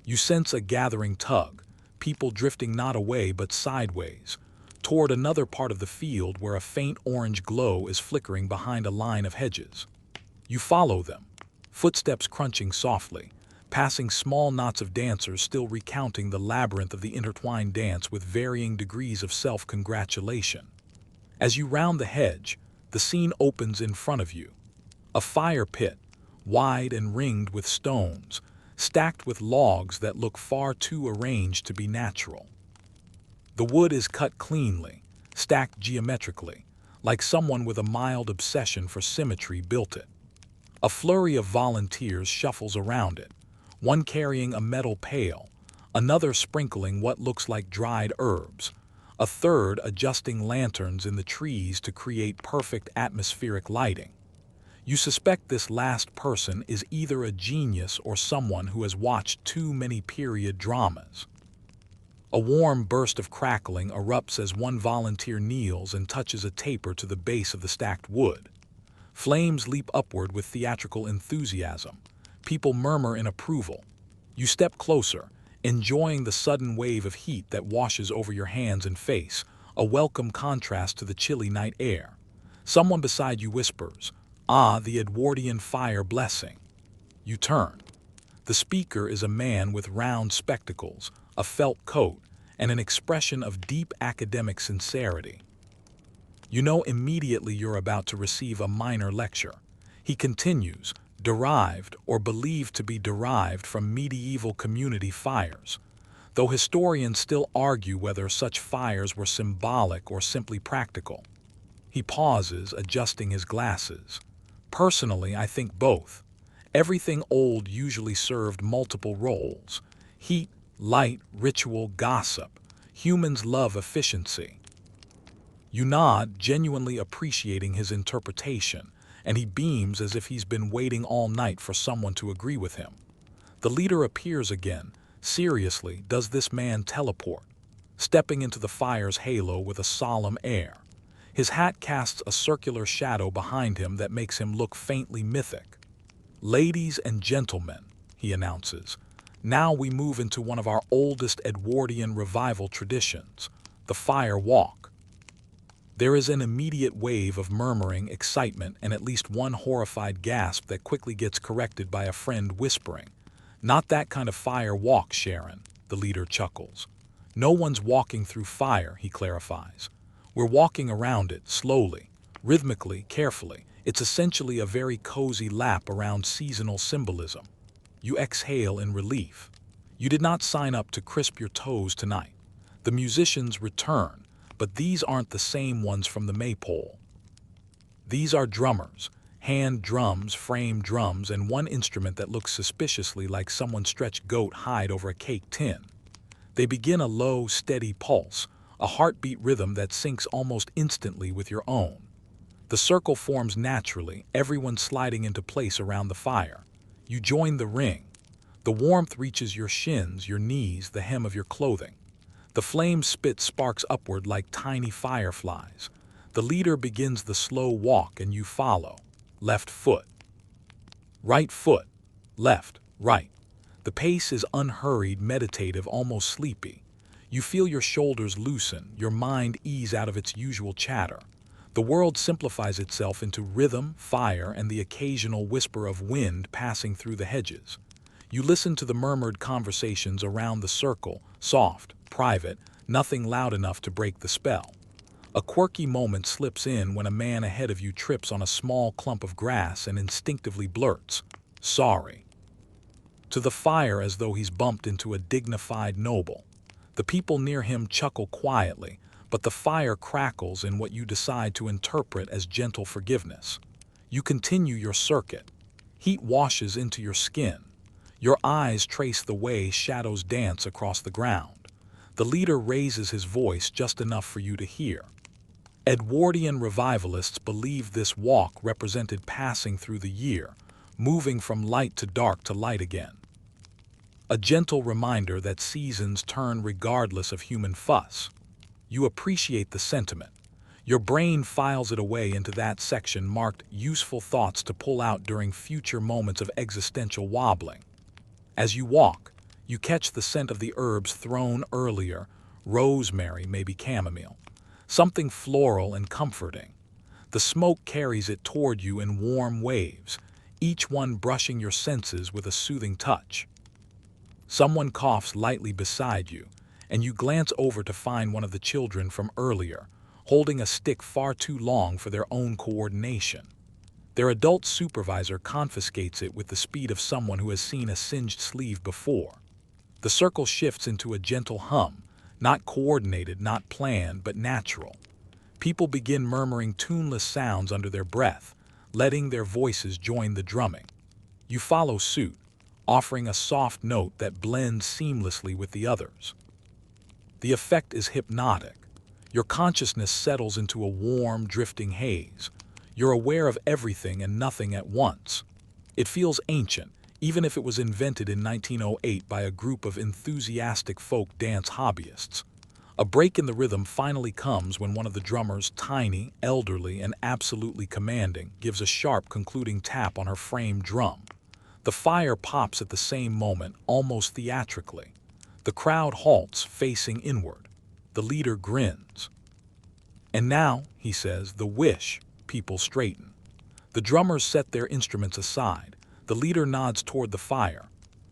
You sense a gathering tug, people drifting not away but sideways, toward another part of the field where a faint orange glow is flickering behind a line of hedges. You follow them, footsteps crunching softly, passing small knots of dancers still recounting the labyrinth of the intertwined dance with varying degrees of self-congratulation. As you round the hedge, the scene opens in front of you. A fire pit, wide and ringed with stones, stacked with logs that look far too arranged to be natural. The wood is cut cleanly, stacked geometrically, like someone with a mild obsession for symmetry built it. A flurry of volunteers shuffles around it, one carrying a metal pail, another sprinkling what looks like dried herbs, a third adjusting lanterns in the trees to create perfect atmospheric lighting. You suspect this last person is either a genius or someone who has watched too many period dramas. A warm burst of crackling erupts as one volunteer kneels and touches a taper to the base of the stacked wood. Flames leap upward with theatrical enthusiasm. People murmur in approval. You step closer, enjoying the sudden wave of heat that washes over your hands and face, a welcome contrast to the chilly night air. Someone beside you whispers, "Ah, the Edwardian fire blessing." You turn. The speaker is a man with round spectacles, a felt coat, and an expression of deep academic sincerity. You know immediately you're about to receive a minor lecture. He continues, derived or believed to be derived from medieval community fires, though historians still argue whether such fires were symbolic or simply practical. He pauses, adjusting his glasses. Personally, I think both. Everything old usually served multiple roles: heat, light, ritual, gossip. Humans love efficiency. You nod, genuinely appreciating his interpretation, and he beams as if he's been waiting all night for someone to agree with him. The leader appears again. Seriously, does this man teleport? Stepping into the fire's halo with a solemn air. His hat casts a circular shadow behind him that makes him look faintly mythic. "Ladies and gentlemen," he announces, "now we move into one of our oldest Edwardian revival traditions, the fire walk." There is an immediate wave of murmuring, excitement, and at least one horrified gasp that quickly gets corrected by a friend whispering, "Not that kind of fire walk, Sharon," the leader chuckles. "No one's walking through fire," he clarifies. "We're walking around it, slowly, rhythmically, carefully. It's essentially a very cozy lap around seasonal symbolism." You exhale in relief. You did not sign up to crisp your toes tonight. The musicians return, but these aren't the same ones from the Maypole. These are drummers, hand drums, frame drums, and one instrument that looks suspiciously like someone stretched goat hide over a cake tin. They begin a low, steady pulse, a heartbeat rhythm that syncs almost instantly with your own. The circle forms naturally, everyone sliding into place around the fire. You join the ring. The warmth reaches your shins, your knees, the hem of your clothing. The flames spit sparks upward like tiny fireflies. The leader begins the slow walk and you follow. Left foot. Right foot. Left, right. The pace is unhurried, meditative, almost sleepy. You feel your shoulders loosen, your mind ease out of its usual chatter. The world simplifies itself into rhythm, fire, and the occasional whisper of wind passing through the hedges. You listen to the murmured conversations around the circle, soft, private, nothing loud enough to break the spell. A quirky moment slips in when a man ahead of you trips on a small clump of grass and instinctively blurts, "Sorry," to the fire as though he's bumped into a dignified noble. The people near him chuckle quietly, but the fire crackles in what you decide to interpret as gentle forgiveness. You continue your circuit. Heat washes into your skin. Your eyes trace the way shadows dance across the ground. The leader raises his voice just enough for you to hear. Edwardian revivalists believed this walk represented passing through the year, moving from light to dark to light again. A gentle reminder that seasons turn regardless of human fuss. You appreciate the sentiment. Your brain files it away into that section marked useful thoughts to pull out during future moments of existential wobbling. As you walk, you catch the scent of the herbs thrown earlier, rosemary, maybe chamomile. Something floral and comforting. The smoke carries it toward you in warm waves, each one brushing your senses with a soothing touch. Someone coughs lightly beside you, and you glance over to find one of the children from earlier, holding a stick far too long for their own coordination. Their adult supervisor confiscates it with the speed of someone who has seen a singed sleeve before. The circle shifts into a gentle hum, not coordinated, not planned, but natural. People begin murmuring tuneless sounds under their breath, letting their voices join the drumming. You follow suit, offering a soft note that blends seamlessly with the others. The effect is hypnotic. Your consciousness settles into a warm, drifting haze. You're aware of everything and nothing at once. It feels ancient, even if it was invented in 1908 by a group of enthusiastic folk dance hobbyists. A break in the rhythm finally comes when one of the drummers, tiny, elderly, and absolutely commanding, gives a sharp concluding tap on her frame drum. The fire pops at the same moment, almost theatrically. The crowd halts, facing inward. The leader grins. "And now," he says, "the wish." People straighten. The drummers set their instruments aside. The leader nods toward the fire.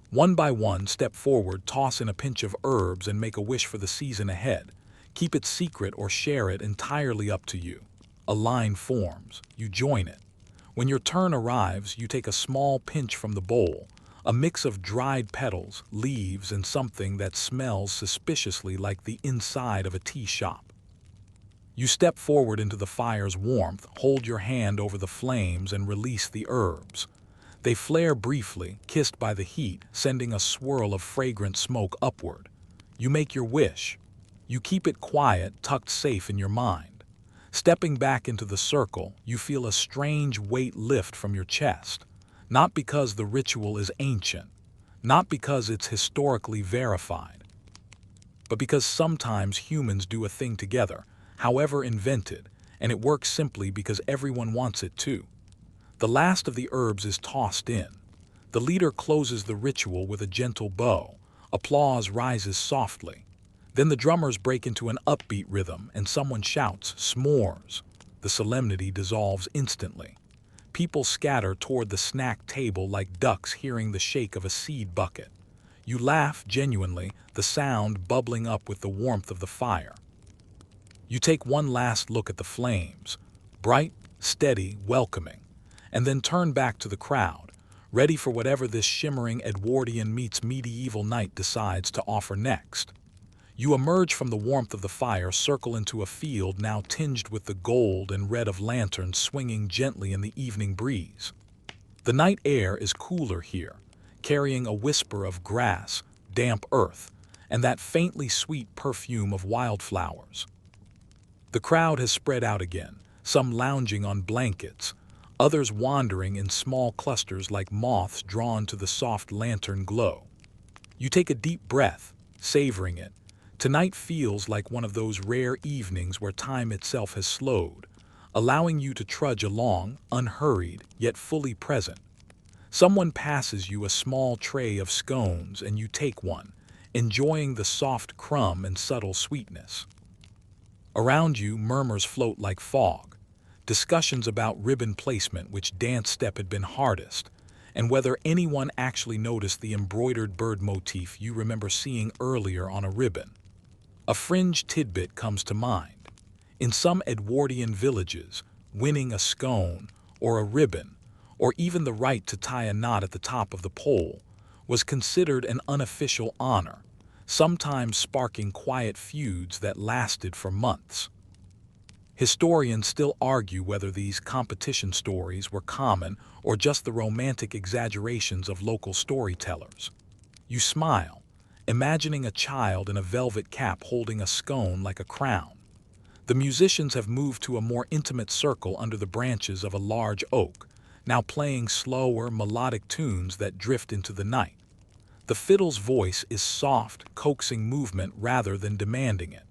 One by one, step forward, toss in a pinch of herbs, and make a wish for the season ahead. Keep it secret or share it, entirely up to you. A line forms. You join it. When your turn arrives, you take a small pinch from the bowl, a mix of dried petals, leaves, and something that smells suspiciously like the inside of a tea shop. You step forward into the fire's warmth, hold your hand over the flames, and release the herbs. They flare briefly, kissed by the heat, sending a swirl of fragrant smoke upward. You make your wish. You keep it quiet, tucked safe in your mind. Stepping back into the circle, you feel a strange weight lift from your chest. Not because the ritual is ancient, not because it's historically verified, but because sometimes humans do a thing together, however invented, and it works simply because everyone wants it to. The last of the herbs is tossed in. The leader closes the ritual with a gentle bow. Applause rises softly. Then the drummers break into an upbeat rhythm and someone shouts, "S'mores." The solemnity dissolves instantly. People scatter toward the snack table like ducks hearing the shake of a seed bucket. You laugh genuinely, the sound bubbling up with the warmth of the fire. You take one last look at the flames, bright, steady, welcoming, and then turn back to the crowd, ready for whatever this shimmering Edwardian meets medieval night decides to offer next. You emerge from the warmth of the fire, circle into a field now tinged with the gold and red of lanterns swinging gently in the evening breeze. The night air is cooler here, carrying a whisper of grass, damp earth, and that faintly sweet perfume of wildflowers. The crowd has spread out again, some lounging on blankets, others wandering in small clusters like moths drawn to the soft lantern glow. You take a deep breath, savoring it. Tonight feels like one of those rare evenings where time itself has slowed, allowing you to trudge along, unhurried, yet fully present. Someone passes you a small tray of scones and you take one, enjoying the soft crumb and subtle sweetness. Around you, murmurs float like fog, discussions about ribbon placement, which dance step had been hardest, and whether anyone actually noticed the embroidered bird motif you remember seeing earlier on a ribbon. A fringe tidbit comes to mind. In some Edwardian villages, winning a scone or a ribbon, or even the right to tie a knot at the top of the pole, was considered an unofficial honor, sometimes sparking quiet feuds that lasted for months. Historians still argue whether these competition stories were common or just the romantic exaggerations of local storytellers. You smile, imagining a child in a velvet cap holding a scone like a crown. The musicians have moved to a more intimate circle under the branches of a large oak, now playing slower, melodic tunes that drift into the night. The fiddle's voice is soft, coaxing movement rather than demanding it.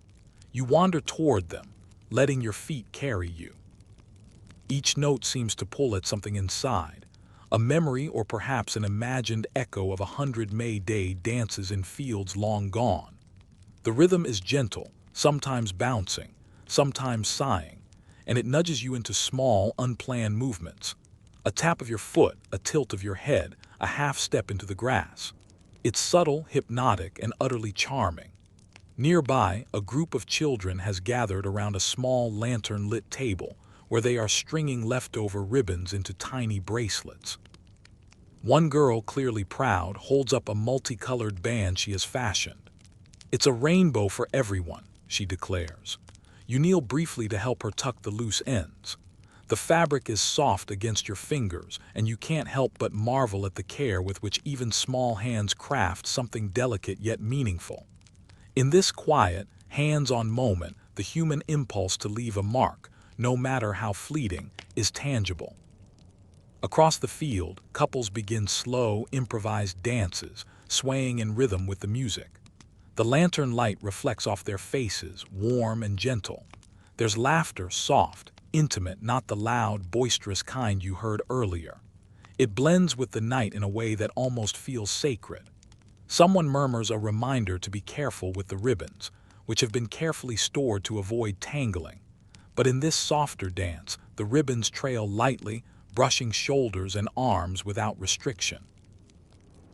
You wander toward them, letting your feet carry you. Each note seems to pull at something inside, a memory or perhaps an imagined echo of 100 May Day dances in fields long gone. The rhythm is gentle, sometimes bouncing, sometimes sighing, and it nudges you into small, unplanned movements. A tap of your foot, a tilt of your head, a half step into the grass. It's subtle, hypnotic, and utterly charming. Nearby, a group of children has gathered around a small lantern-lit table where they are stringing leftover ribbons into tiny bracelets. One girl, clearly proud, holds up a multicolored band she has fashioned. "It's a rainbow for everyone," she declares. You kneel briefly to help her tuck the loose ends. The fabric is soft against your fingers, and you can't help but marvel at the care with which even small hands craft something delicate yet meaningful. In this quiet, hands-on moment, the human impulse to leave a mark, no matter how fleeting, is tangible. Across the field, couples begin slow, improvised dances, swaying in rhythm with the music. The lantern light reflects off their faces, warm and gentle. There's laughter, soft, intimate, not the loud, boisterous kind you heard earlier. It blends with the night in a way that almost feels sacred. Someone murmurs a reminder to be careful with the ribbons, which have been carefully stored to avoid tangling. But in this softer dance, the ribbons trail lightly, brushing shoulders and arms without restriction.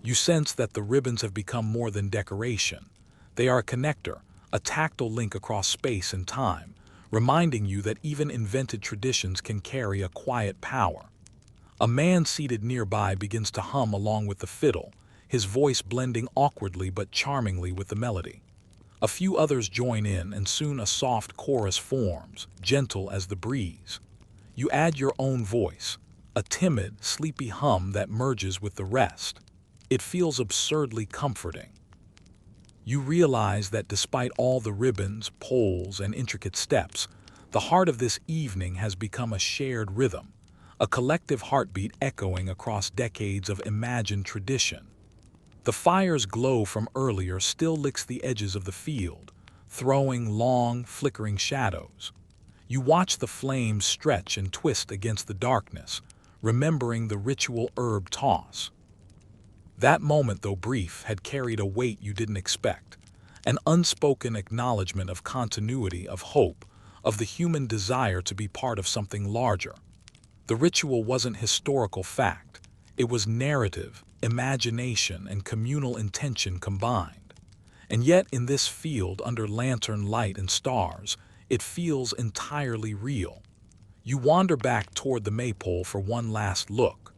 You sense that the ribbons have become more than decoration. They are a connector, a tactile link across space and time, reminding you that even invented traditions can carry a quiet power. A man seated nearby begins to hum along with the fiddle, his voice blending awkwardly but charmingly with the melody. A few others join in, and soon a soft chorus forms, gentle as the breeze. You add your own voice, a timid, sleepy hum that merges with the rest. It feels absurdly comforting. You realize that despite all the ribbons, poles, and intricate steps, the heart of this evening has become a shared rhythm, a collective heartbeat echoing across decades of imagined tradition. The fire's glow from earlier still licks the edges of the field, throwing long, flickering shadows. You watch the flames stretch and twist against the darkness, remembering the ritual herb toss. That moment, though brief, had carried a weight you didn't expect, an unspoken acknowledgement of continuity, of hope, of the human desire to be part of something larger. The ritual wasn't historical fact. It was narrative, imagination, and communal intention combined. And yet, in this field, under lantern light and stars, it feels entirely real. You wander back toward the Maypole for one last look.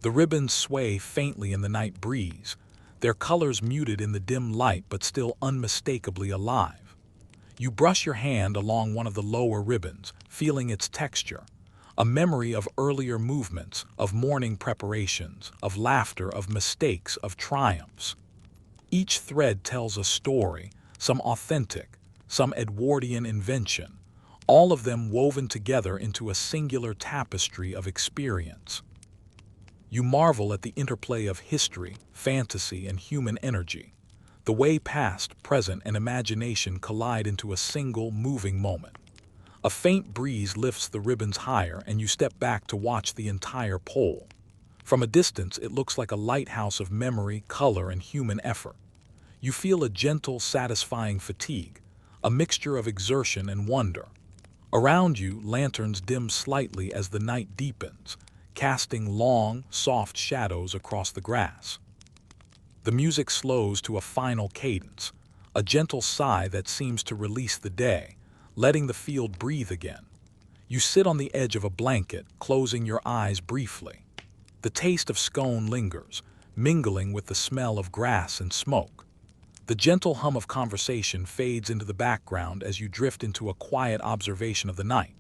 The ribbons sway faintly in the night breeze, their colors muted in the dim light but still unmistakably alive. You brush your hand along one of the lower ribbons, feeling its texture, a memory of earlier movements, of morning preparations, of laughter, of mistakes, of triumphs. Each thread tells a story, some authentic, some Edwardian invention, all of them woven together into a singular tapestry of experience. You marvel at the interplay of history, fantasy, and human energy, the way past, present, and imagination collide into a single, moving moment. A faint breeze lifts the ribbons higher, and you step back to watch the entire pole. From a distance, it looks like a lighthouse of memory, color, and human effort. You feel a gentle, satisfying fatigue, a mixture of exertion and wonder. Around you, lanterns dim slightly as the night deepens, casting long, soft shadows across the grass. The music slows to a final cadence, a gentle sigh that seems to release the day, letting the field breathe again. You sit on the edge of a blanket, closing your eyes briefly. The taste of scone lingers, mingling with the smell of grass and smoke. The gentle hum of conversation fades into the background as you drift into a quiet observation of the night.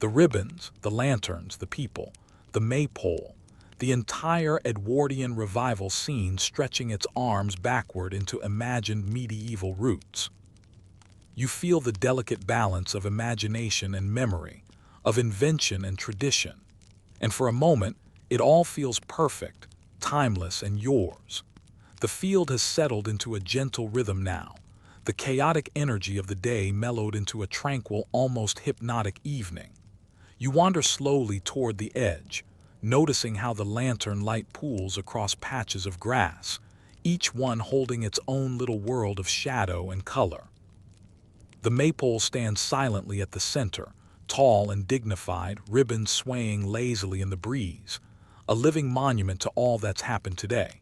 The ribbons, the lanterns, the people, the Maypole, the entire Edwardian revival scene stretching its arms backward into imagined medieval roots. You feel the delicate balance of imagination and memory, of invention and tradition, and for a moment, it all feels perfect, timeless, and yours. The field has settled into a gentle rhythm now, the chaotic energy of the day mellowed into a tranquil, almost hypnotic evening. You wander slowly toward the edge, noticing how the lantern light pools across patches of grass, each one holding its own little world of shadow and color. The maypole stands silently at the center, tall and dignified, ribbons swaying lazily in the breeze, a living monument to all that's happened today.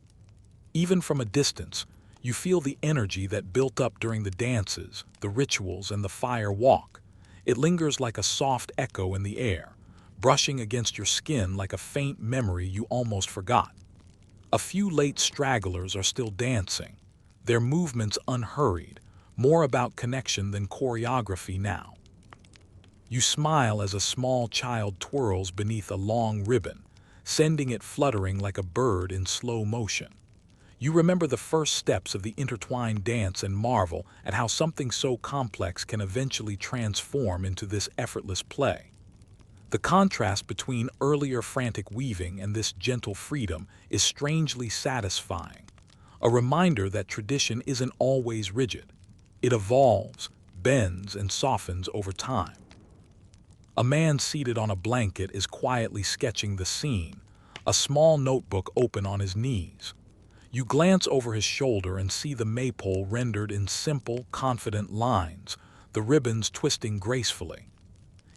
Even from a distance, you feel the energy that built up during the dances, the rituals, and the fire walk. It lingers like a soft echo in the air, brushing against your skin like a faint memory you almost forgot. A few late stragglers are still dancing, their movements unhurried, more about connection than choreography now. You smile as a small child twirls beneath a long ribbon, sending it fluttering like a bird in slow motion. You remember the first steps of the intertwined dance and marvel at how something so complex can eventually transform into this effortless play. The contrast between earlier frantic weaving and this gentle freedom is strangely satisfying, a reminder that tradition isn't always rigid. It evolves, bends, and softens over time. A man seated on a blanket is quietly sketching the scene, a small notebook open on his knees. You glance over his shoulder and see the maypole rendered in simple, confident lines, the ribbons twisting gracefully.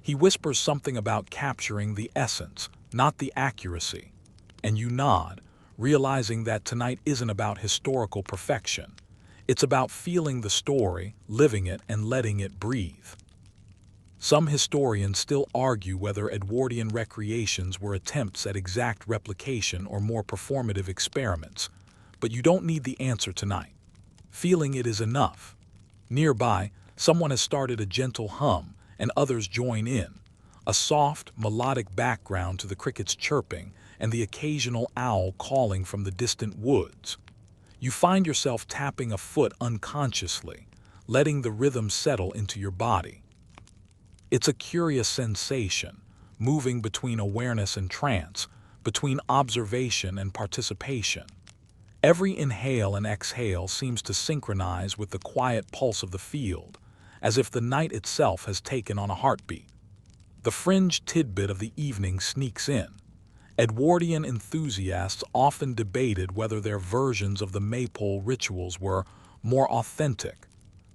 He whispers something about capturing the essence, not the accuracy, and you nod, realizing that tonight isn't about historical perfection. It's about feeling the story, living it, and letting it breathe. Some historians still argue whether Edwardian recreations were attempts at exact replication or more performative experiments, but you don't need the answer tonight. Feeling it is enough. Nearby, someone has started a gentle hum, and others join in, a soft, melodic background to the crickets chirping and the occasional owl calling from the distant woods. You find yourself tapping a foot unconsciously, letting the rhythm settle into your body. It's a curious sensation, moving between awareness and trance, between observation and participation. Every inhale and exhale seems to synchronize with the quiet pulse of the field, as if the night itself has taken on a heartbeat. The fringe tidbit of the evening sneaks in. Edwardian enthusiasts often debated whether their versions of the maypole rituals were more authentic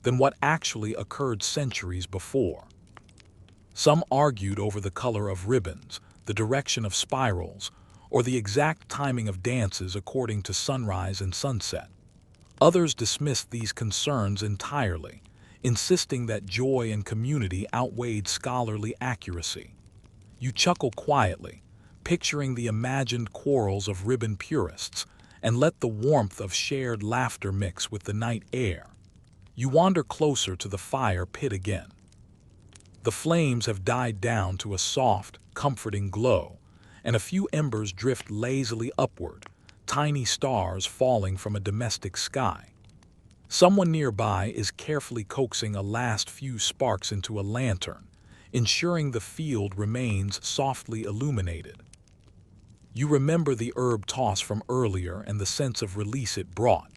than what actually occurred centuries before. Some argued over the color of ribbons, the direction of spirals, or the exact timing of dances according to sunrise and sunset. Others dismissed these concerns entirely, insisting that joy and community outweighed scholarly accuracy. You chuckle quietly, picturing the imagined quarrels of ribbon purists, and let the warmth of shared laughter mix with the night air. You wander closer to the fire pit again. The flames have died down to a soft, comforting glow, and a few embers drift lazily upward, tiny stars falling from a domestic sky. Someone nearby is carefully coaxing a last few sparks into a lantern, ensuring the field remains softly illuminated. You remember the herb toss from earlier and the sense of release it brought,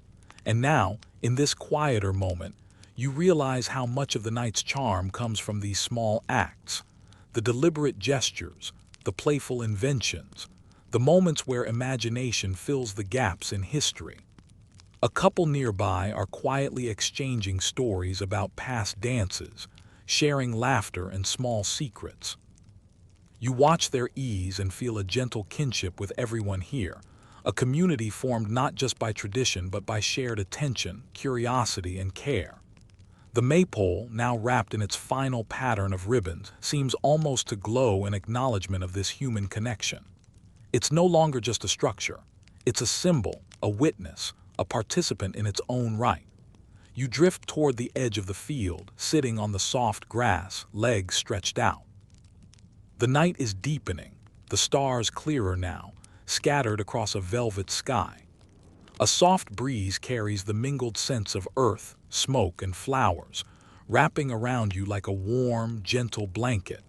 and now, in this quieter moment, you realize how much of the night's charm comes from these small acts, the deliberate gestures, the playful inventions, the moments where imagination fills the gaps in history. A couple nearby are quietly exchanging stories about past dances, sharing laughter and small secrets. You watch their ease and feel a gentle kinship with everyone here, a community formed not just by tradition but by shared attention, curiosity, and care. The maypole, now wrapped in its final pattern of ribbons, seems almost to glow in acknowledgement of this human connection. It's no longer just a structure. It's a symbol, a witness, a participant in its own right. You drift toward the edge of the field, sitting on the soft grass, legs stretched out. The night is deepening, the stars clearer now, scattered across a velvet sky. A soft breeze carries the mingled scents of earth, smoke, and flowers, wrapping around you like a warm, gentle blanket.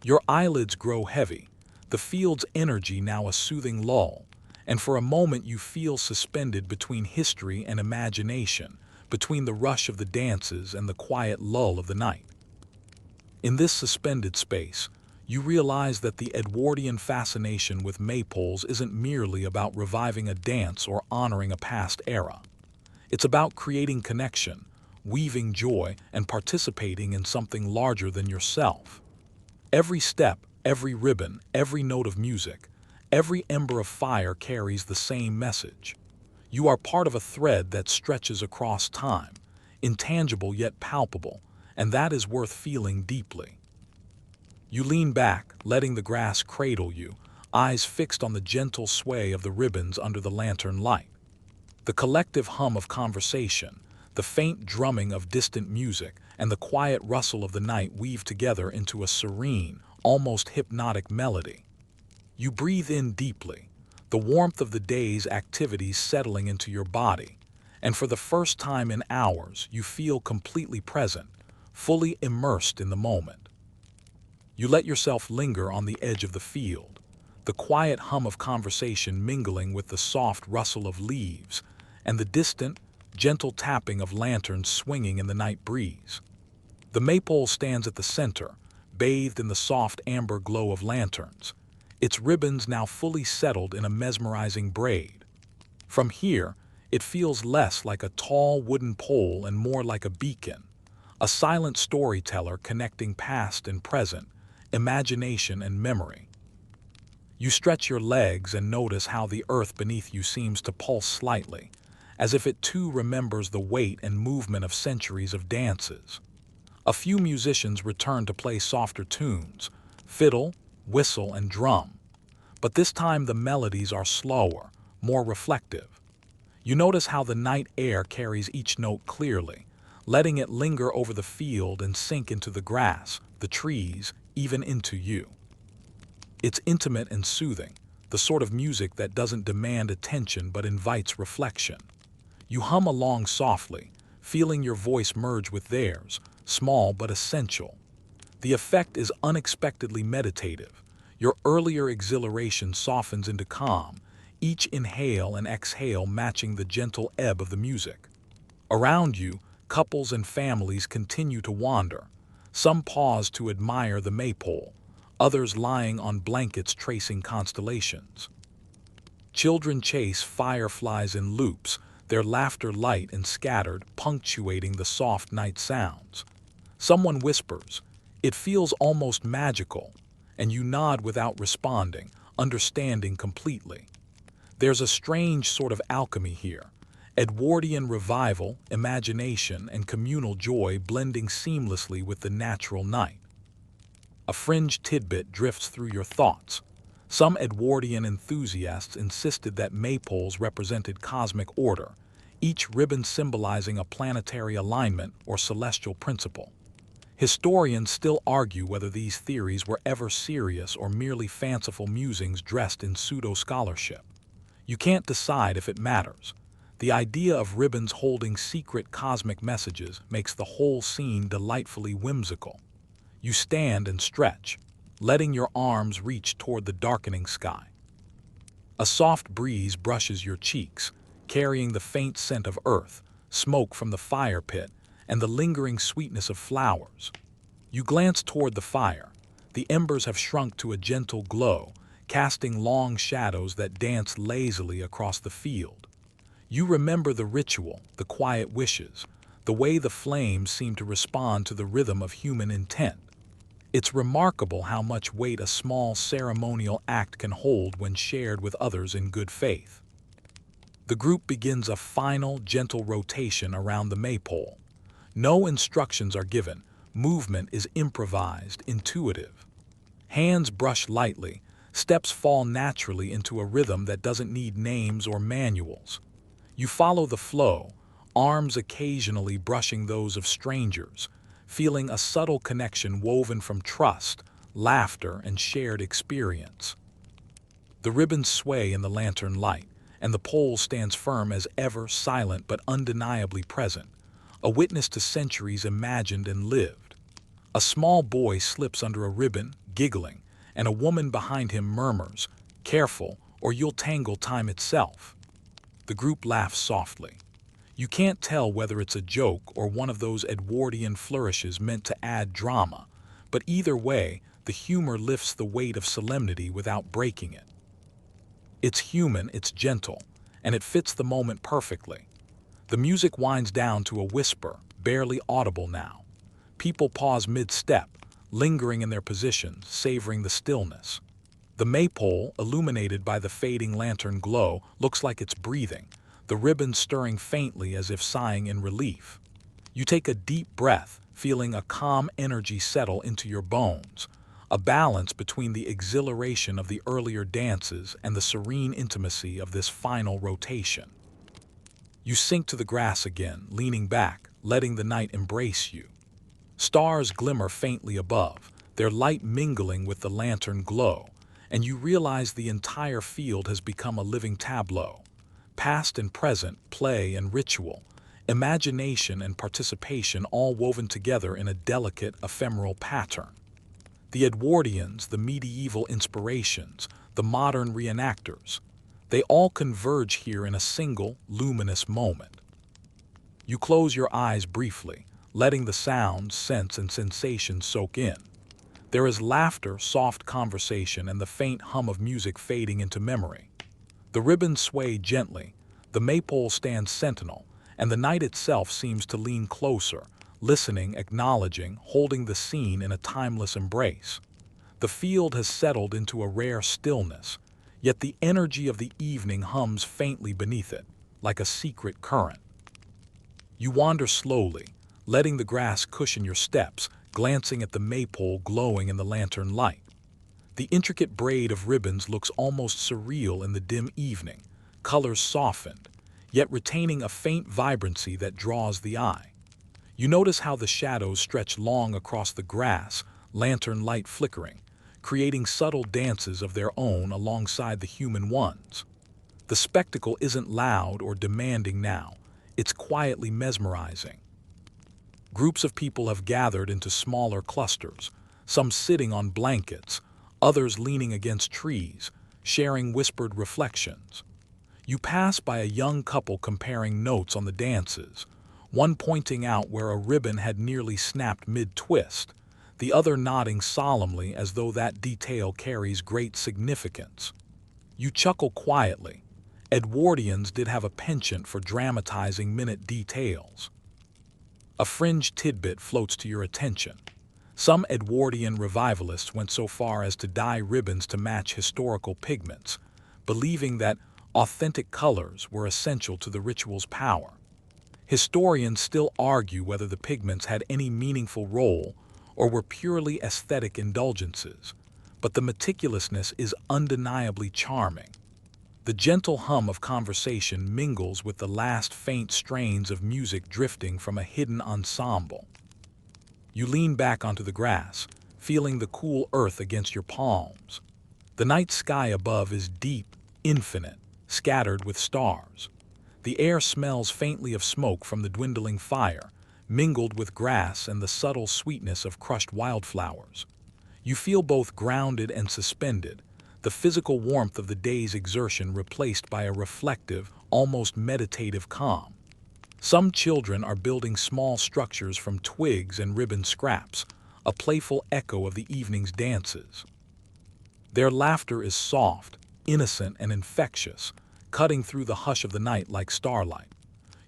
Your eyelids grow heavy, the field's energy now a soothing lull, and for a moment you feel suspended between history and imagination, between the rush of the dances and the quiet lull of the night. In this suspended space, you realize that the Edwardian fascination with maypoles isn't merely about reviving a dance or honoring a past era. It's about creating connection, weaving joy, and participating in something larger than yourself. Every step, every ribbon, every note of music, every ember of fire carries the same message. You are part of a thread that stretches across time, intangible yet palpable, and that is worth feeling deeply. You lean back, letting the grass cradle you, eyes fixed on the gentle sway of the ribbons under the lantern light. The collective hum of conversation, the faint drumming of distant music, and the quiet rustle of the night weave together into a serene, almost hypnotic melody. You breathe in deeply, the warmth of the day's activities settling into your body, and for the first time in hours you feel completely present, fully immersed in the moment. You let yourself linger on the edge of the field, the quiet hum of conversation mingling with the soft rustle of leaves and the distant, gentle tapping of lanterns swinging in the night breeze. The maypole stands at the center, bathed in the soft amber glow of lanterns, its ribbons now fully settled in a mesmerizing braid. From here, it feels less like a tall wooden pole and more like a beacon, a silent storyteller connecting past and present, imagination and memory. You stretch your legs and notice how the earth beneath you seems to pulse slightly, as if it too remembers the weight and movement of centuries of dances. A few musicians return to play softer tunes, fiddle, whistle, and drum, but this time the melodies are slower, more reflective. You notice how the night air carries each note clearly, letting it linger over the field and sink into the grass, the trees, even into you. It's intimate and soothing, the sort of music that doesn't demand attention but invites reflection. You hum along softly, feeling your voice merge with theirs, small but essential. The effect is unexpectedly meditative. Your earlier exhilaration softens into calm, each inhale and exhale matching the gentle ebb of the music. Around you, couples and families continue to wander. Some pause to admire the maypole, others lying on blankets tracing constellations. Children chase fireflies in loops, their laughter light and scattered, punctuating the soft night sounds. Someone whispers, "It feels almost magical," and you nod without responding, understanding completely. There's a strange sort of alchemy here. Edwardian revival, imagination, and communal joy blending seamlessly with the natural night. A fringe tidbit drifts through your thoughts. Some Edwardian enthusiasts insisted that maypoles represented cosmic order, each ribbon symbolizing a planetary alignment or celestial principle. Historians still argue whether these theories were ever serious or merely fanciful musings dressed in pseudo-scholarship. You can't decide if it matters. The idea of ribbons holding secret cosmic messages makes the whole scene delightfully whimsical. You stand and stretch, letting your arms reach toward the darkening sky. A soft breeze brushes your cheeks, carrying the faint scent of earth, smoke from the fire pit, and the lingering sweetness of flowers. You glance toward the fire. The embers have shrunk to a gentle glow, casting long shadows that dance lazily across the field. You remember the ritual, the quiet wishes, the way the flames seem to respond to the rhythm of human intent. It's remarkable how much weight a small ceremonial act can hold when shared with others in good faith. The group begins a final, gentle rotation around the Maypole. No instructions are given. Movement is improvised, intuitive. Hands brush lightly. Steps fall naturally into a rhythm that doesn't need names or manuals. You follow the flow, arms occasionally brushing those of strangers, feeling a subtle connection woven from trust, laughter, and shared experience. The ribbons sway in the lantern light, and the pole stands firm as ever, silent but undeniably present, a witness to centuries imagined and lived. A small boy slips under a ribbon, giggling, and a woman behind him murmurs, "Careful, or you'll tangle time itself." The group laughs softly. You can't tell whether it's a joke or one of those Edwardian flourishes meant to add drama, but either way, the humor lifts the weight of solemnity without breaking it. It's human, it's gentle, and it fits the moment perfectly. The music winds down to a whisper, barely audible now. People pause mid-step, lingering in their positions, savoring the stillness. The Maypole, illuminated by the fading lantern glow, looks like it's breathing, the ribbon stirring faintly as if sighing in relief. You take a deep breath, feeling a calm energy settle into your bones, a balance between the exhilaration of the earlier dances and the serene intimacy of this final rotation. You sink to the grass again, leaning back, letting the night embrace you. Stars glimmer faintly above, their light mingling with the lantern glow, and you realize the entire field has become a living tableau. Past and present, play and ritual, imagination and participation all woven together in a delicate, ephemeral pattern. The Edwardians, the medieval inspirations, the modern reenactors, they all converge here in a single, luminous moment. You close your eyes briefly, letting the sounds, scents, and sensations soak in. There is laughter, soft conversation, and the faint hum of music fading into memory. The ribbons sway gently, the Maypole stands sentinel, and the night itself seems to lean closer, listening, acknowledging, holding the scene in a timeless embrace. The field has settled into a rare stillness, yet the energy of the evening hums faintly beneath it, like a secret current. You wander slowly, letting the grass cushion your steps, glancing at the Maypole glowing in the lantern light. The intricate braid of ribbons looks almost surreal in the dim evening, colors softened, yet retaining a faint vibrancy that draws the eye. You notice how the shadows stretch long across the grass, lantern light flickering, creating subtle dances of their own alongside the human ones. The spectacle isn't loud or demanding now, it's quietly mesmerizing. Groups of people have gathered into smaller clusters, some sitting on blankets, others leaning against trees, sharing whispered reflections. You pass by a young couple comparing notes on the dances, one pointing out where a ribbon had nearly snapped mid-twist, the other nodding solemnly as though that detail carries great significance. You chuckle quietly. Edwardians did have a penchant for dramatizing minute details. A fringe tidbit floats to your attention. Some Edwardian revivalists went so far as to dye ribbons to match historical pigments, believing that authentic colors were essential to the ritual's power. Historians still argue whether the pigments had any meaningful role or were purely aesthetic indulgences, but the meticulousness is undeniably charming. The gentle hum of conversation mingles with the last faint strains of music drifting from a hidden ensemble. You lean back onto the grass, feeling the cool earth against your palms. The night sky above is deep, infinite, scattered with stars. The air smells faintly of smoke from the dwindling fire, mingled with grass and the subtle sweetness of crushed wildflowers. You feel both grounded and suspended, the physical warmth of the day's exertion replaced by a reflective, almost meditative calm. Some children are building small structures from twigs and ribbon scraps, a playful echo of the evening's dances. Their laughter is soft, innocent, and infectious, cutting through the hush of the night like starlight.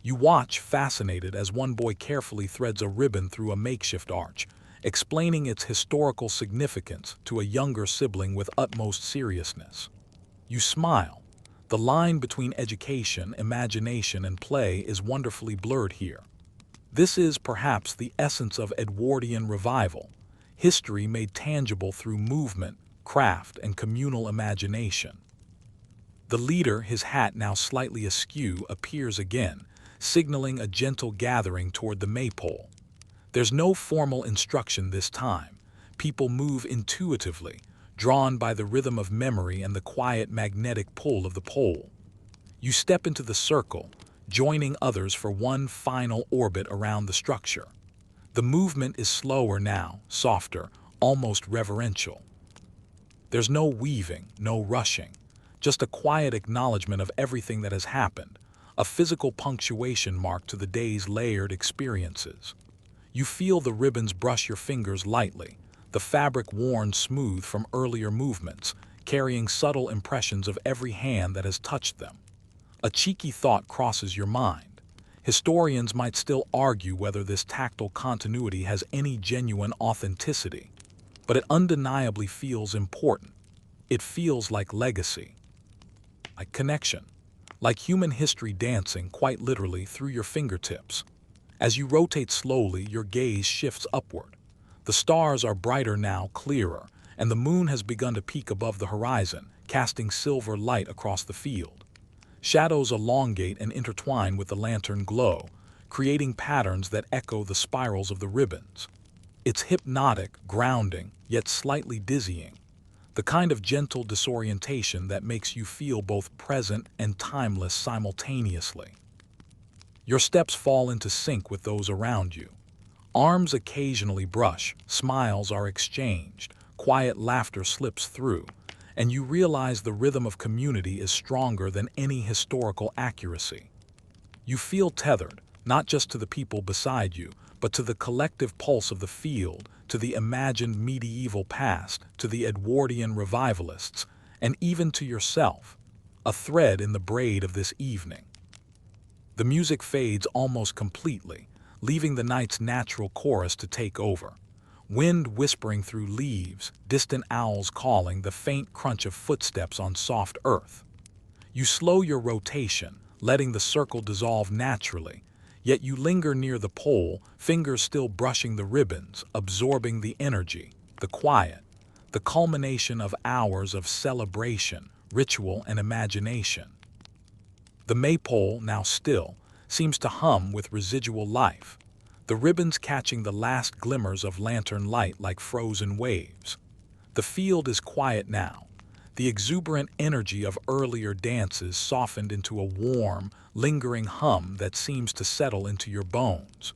You watch, fascinated, as one boy carefully threads a ribbon through a makeshift arch, explaining its historical significance to a younger sibling with utmost seriousness. You smile. The line between education, imagination, and play is wonderfully blurred here. This is perhaps the essence of Edwardian revival, history made tangible through movement, craft, and communal imagination. The leader, his hat now slightly askew, appears again, signaling a gentle gathering toward the Maypole. There's no formal instruction this time. People move intuitively, drawn by the rhythm of memory and the quiet magnetic pull of the pole. You step into the circle, joining others for one final orbit around the structure. The movement is slower now, softer, almost reverential. There's no weaving, no rushing, just a quiet acknowledgement of everything that has happened, a physical punctuation mark to the day's layered experiences. You feel the ribbons brush your fingers lightly, the fabric worn smooth from earlier movements, carrying subtle impressions of every hand that has touched them. A cheeky thought crosses your mind. Historians might still argue whether this tactile continuity has any genuine authenticity, but it undeniably feels important. It feels like legacy, like connection, like human history dancing quite literally through your fingertips. As you rotate slowly, your gaze shifts upward. The stars are brighter now, clearer, and the moon has begun to peek above the horizon, casting silver light across the field. Shadows elongate and intertwine with the lantern glow, creating patterns that echo the spirals of the ribbons. It's hypnotic, grounding, yet slightly dizzying, the kind of gentle disorientation that makes you feel both present and timeless simultaneously. Your steps fall into sync with those around you. Arms occasionally brush, smiles are exchanged, quiet laughter slips through, and you realize the rhythm of community is stronger than any historical accuracy. You feel tethered, not just to the people beside you, but to the collective pulse of the field, to the imagined medieval past, to the Edwardian revivalists, and even to yourself, a thread in the braid of this evening. The music fades almost completely, leaving the night's natural chorus to take over. Wind whispering through leaves, distant owls calling, the faint crunch of footsteps on soft earth. You slow your rotation, letting the circle dissolve naturally, yet you linger near the pole, fingers still brushing the ribbons, absorbing the energy, the quiet, the culmination of hours of celebration, ritual, and imagination. The Maypole, now still, seems to hum with residual life, the ribbons catching the last glimmers of lantern light like frozen waves. The field is quiet now, the exuberant energy of earlier dances softened into a warm, lingering hum that seems to settle into your bones.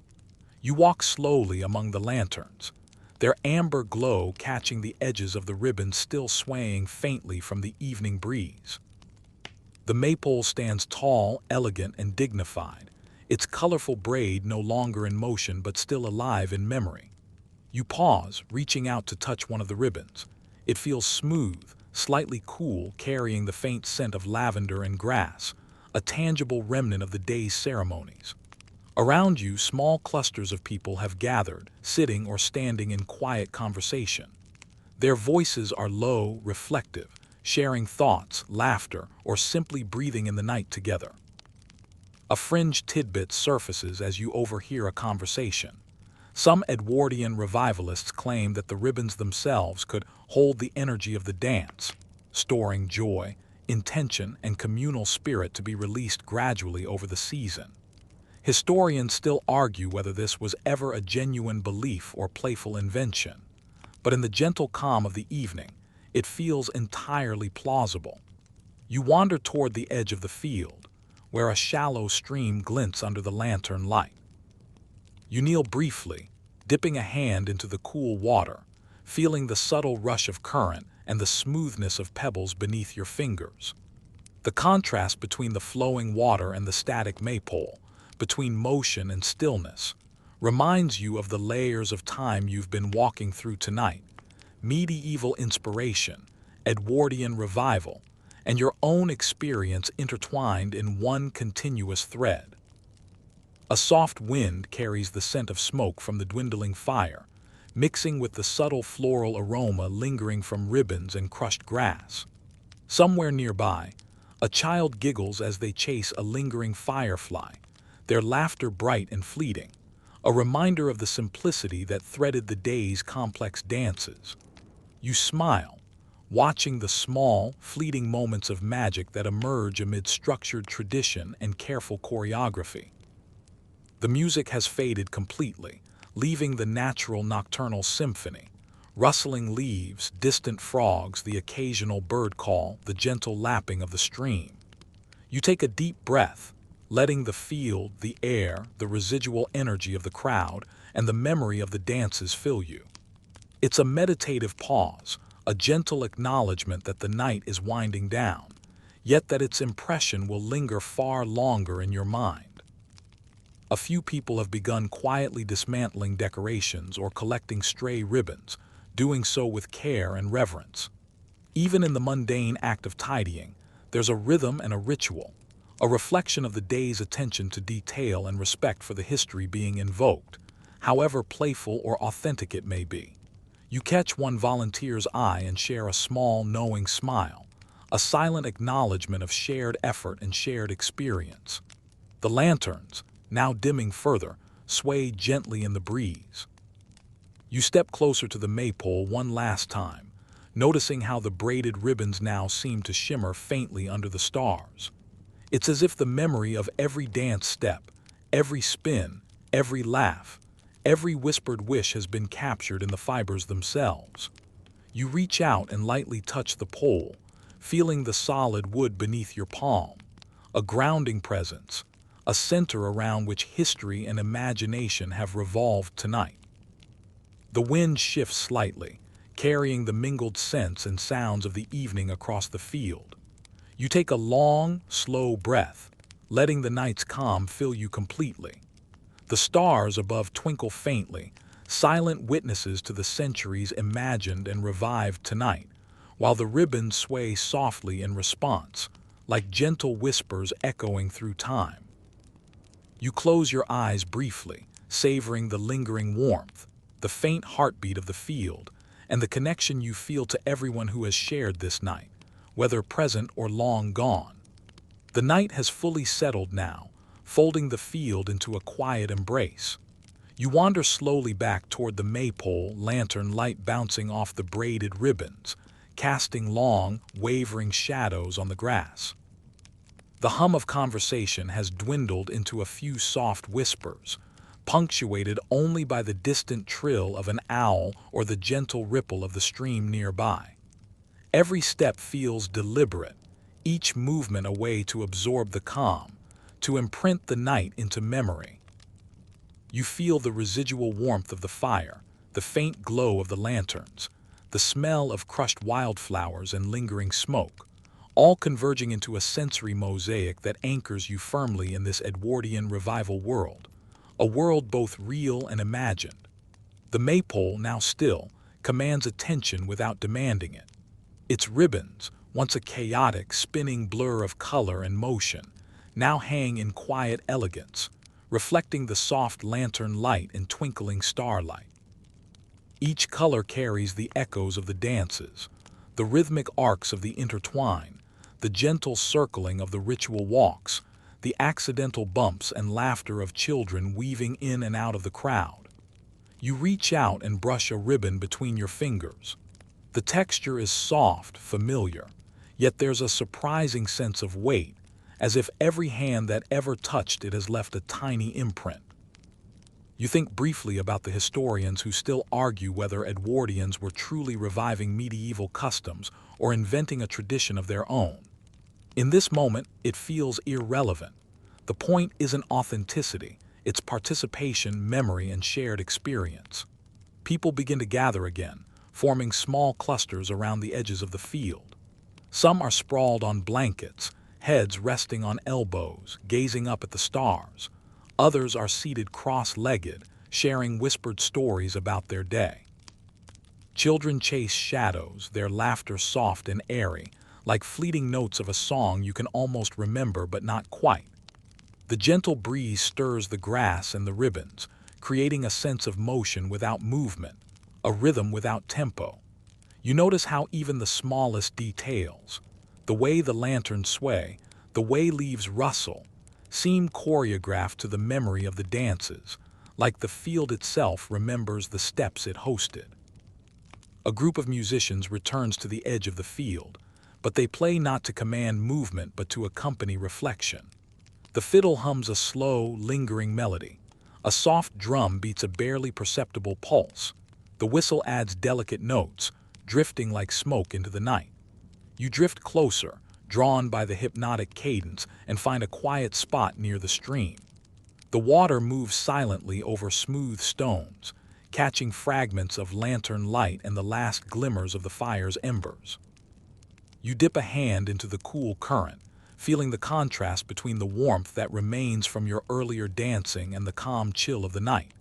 You walk slowly among the lanterns, their amber glow catching the edges of the ribbons still swaying faintly from the evening breeze. The Maypole stands tall, elegant, and dignified, its colorful braid no longer in motion but still alive in memory. You pause, reaching out to touch one of the ribbons. It feels smooth, slightly cool, carrying the faint scent of lavender and grass, a tangible remnant of the day's ceremonies. Around you, small clusters of people have gathered, sitting or standing in quiet conversation. Their voices are low, reflective, sharing thoughts, laughter, or simply breathing in the night together. A fringe tidbit surfaces as you overhear a conversation. Some Edwardian revivalists claim that the ribbons themselves could hold the energy of the dance, storing joy, intention, and communal spirit to be released gradually over the season. Historians still argue whether this was ever a genuine belief or playful invention, but in the gentle calm of the evening, it feels entirely plausible. You wander toward the edge of the field, where a shallow stream glints under the lantern light. You kneel briefly, dipping a hand into the cool water, feeling the subtle rush of current and the smoothness of pebbles beneath your fingers. The contrast between the flowing water and the static Maypole, between motion and stillness, reminds you of the layers of time you've been walking through tonight. Medieval inspiration, Edwardian revival, and your own experience intertwined in one continuous thread. A soft wind carries the scent of smoke from the dwindling fire, mixing with the subtle floral aroma lingering from ribbons and crushed grass. Somewhere nearby, a child giggles as they chase a lingering firefly, their laughter bright and fleeting, a reminder of the simplicity that threaded the day's complex dances. You smile, watching the small, fleeting moments of magic that emerge amid structured tradition and careful choreography. The music has faded completely, leaving the natural nocturnal symphony. Rustling leaves, distant frogs, the occasional bird call, the gentle lapping of the stream. You take a deep breath, letting the field, the air, the residual energy of the crowd, and the memory of the dances fill you. It's a meditative pause, a gentle acknowledgement that the night is winding down, yet that its impression will linger far longer in your mind. A few people have begun quietly dismantling decorations or collecting stray ribbons, doing so with care and reverence. Even in the mundane act of tidying, there's a rhythm and a ritual, a reflection of the day's attention to detail and respect for the history being invoked, however playful or authentic it may be. You catch one volunteer's eye and share a small, knowing smile, a silent acknowledgement of shared effort and shared experience. The lanterns, now dimming further, sway gently in the breeze. You step closer to the Maypole one last time, noticing how the braided ribbons now seem to shimmer faintly under the stars. It's as if the memory of every dance step, every spin, every laugh, every whispered wish has been captured in the fibers themselves. You reach out and lightly touch the pole, feeling the solid wood beneath your palm, a grounding presence, a center around which history and imagination have revolved tonight. The wind shifts slightly, carrying the mingled scents and sounds of the evening across the field. You take a long, slow breath, letting the night's calm fill you completely. The stars above twinkle faintly, silent witnesses to the centuries imagined and revived tonight, while the ribbons sway softly in response, like gentle whispers echoing through time. You close your eyes briefly, savoring the lingering warmth, the faint heartbeat of the field, and the connection you feel to everyone who has shared this night, whether present or long gone. The night has fully settled now, folding the field into a quiet embrace. You wander slowly back toward the Maypole, lantern light bouncing off the braided ribbons, casting long, wavering shadows on the grass. The hum of conversation has dwindled into a few soft whispers, punctuated only by the distant trill of an owl or the gentle ripple of the stream nearby. Every step feels deliberate, each movement a way to absorb the calm, to imprint the night into memory. You feel the residual warmth of the fire, the faint glow of the lanterns, the smell of crushed wildflowers and lingering smoke, all converging into a sensory mosaic that anchors you firmly in this Edwardian revival world, a world both real and imagined. The Maypole, now still, commands attention without demanding it. Its ribbons, once a chaotic, spinning blur of color and motion, now hang in quiet elegance, reflecting the soft lantern light and twinkling starlight. Each color carries the echoes of the dances, the rhythmic arcs of the intertwine, the gentle circling of the ritual walks, the accidental bumps and laughter of children weaving in and out of the crowd. You reach out and brush a ribbon between your fingers. The texture is soft, familiar, yet there's a surprising sense of weight, as if every hand that ever touched it has left a tiny imprint. You think briefly about the historians who still argue whether Edwardians were truly reviving medieval customs or inventing a tradition of their own. In this moment, it feels irrelevant. The point isn't authenticity, it's participation, memory, and shared experience. People begin to gather again, forming small clusters around the edges of the field. Some are sprawled on blankets, heads resting on elbows, gazing up at the stars. Others are seated cross-legged, sharing whispered stories about their day. Children chase shadows, their laughter soft and airy, like fleeting notes of a song you can almost remember but not quite. The gentle breeze stirs the grass and the ribbons, creating a sense of motion without movement, a rhythm without tempo. You notice how even the smallest details, the way the lanterns sway, the way leaves rustle, seem choreographed to the memory of the dances, like the field itself remembers the steps it hosted. A group of musicians returns to the edge of the field, but they play not to command movement but to accompany reflection. The fiddle hums a slow, lingering melody. A soft drum beats a barely perceptible pulse. The whistle adds delicate notes, drifting like smoke into the night. You drift closer, drawn by the hypnotic cadence, and find a quiet spot near the stream. The water moves silently over smooth stones, catching fragments of lantern light and the last glimmers of the fire's embers. You dip a hand into the cool current, feeling the contrast between the warmth that remains from your earlier dancing and the calm chill of the night.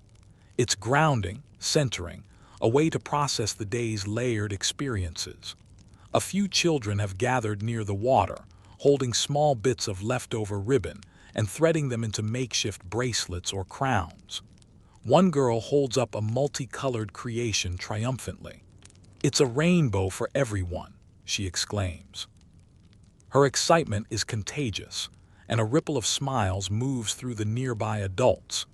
It's grounding, centering, a way to process the day's layered experiences. A few children have gathered near the water, holding small bits of leftover ribbon and threading them into makeshift bracelets or crowns. One girl holds up a multicolored creation triumphantly. "It's a rainbow for everyone," she exclaims. Her excitement is contagious, and a ripple of smiles moves through the nearby adults.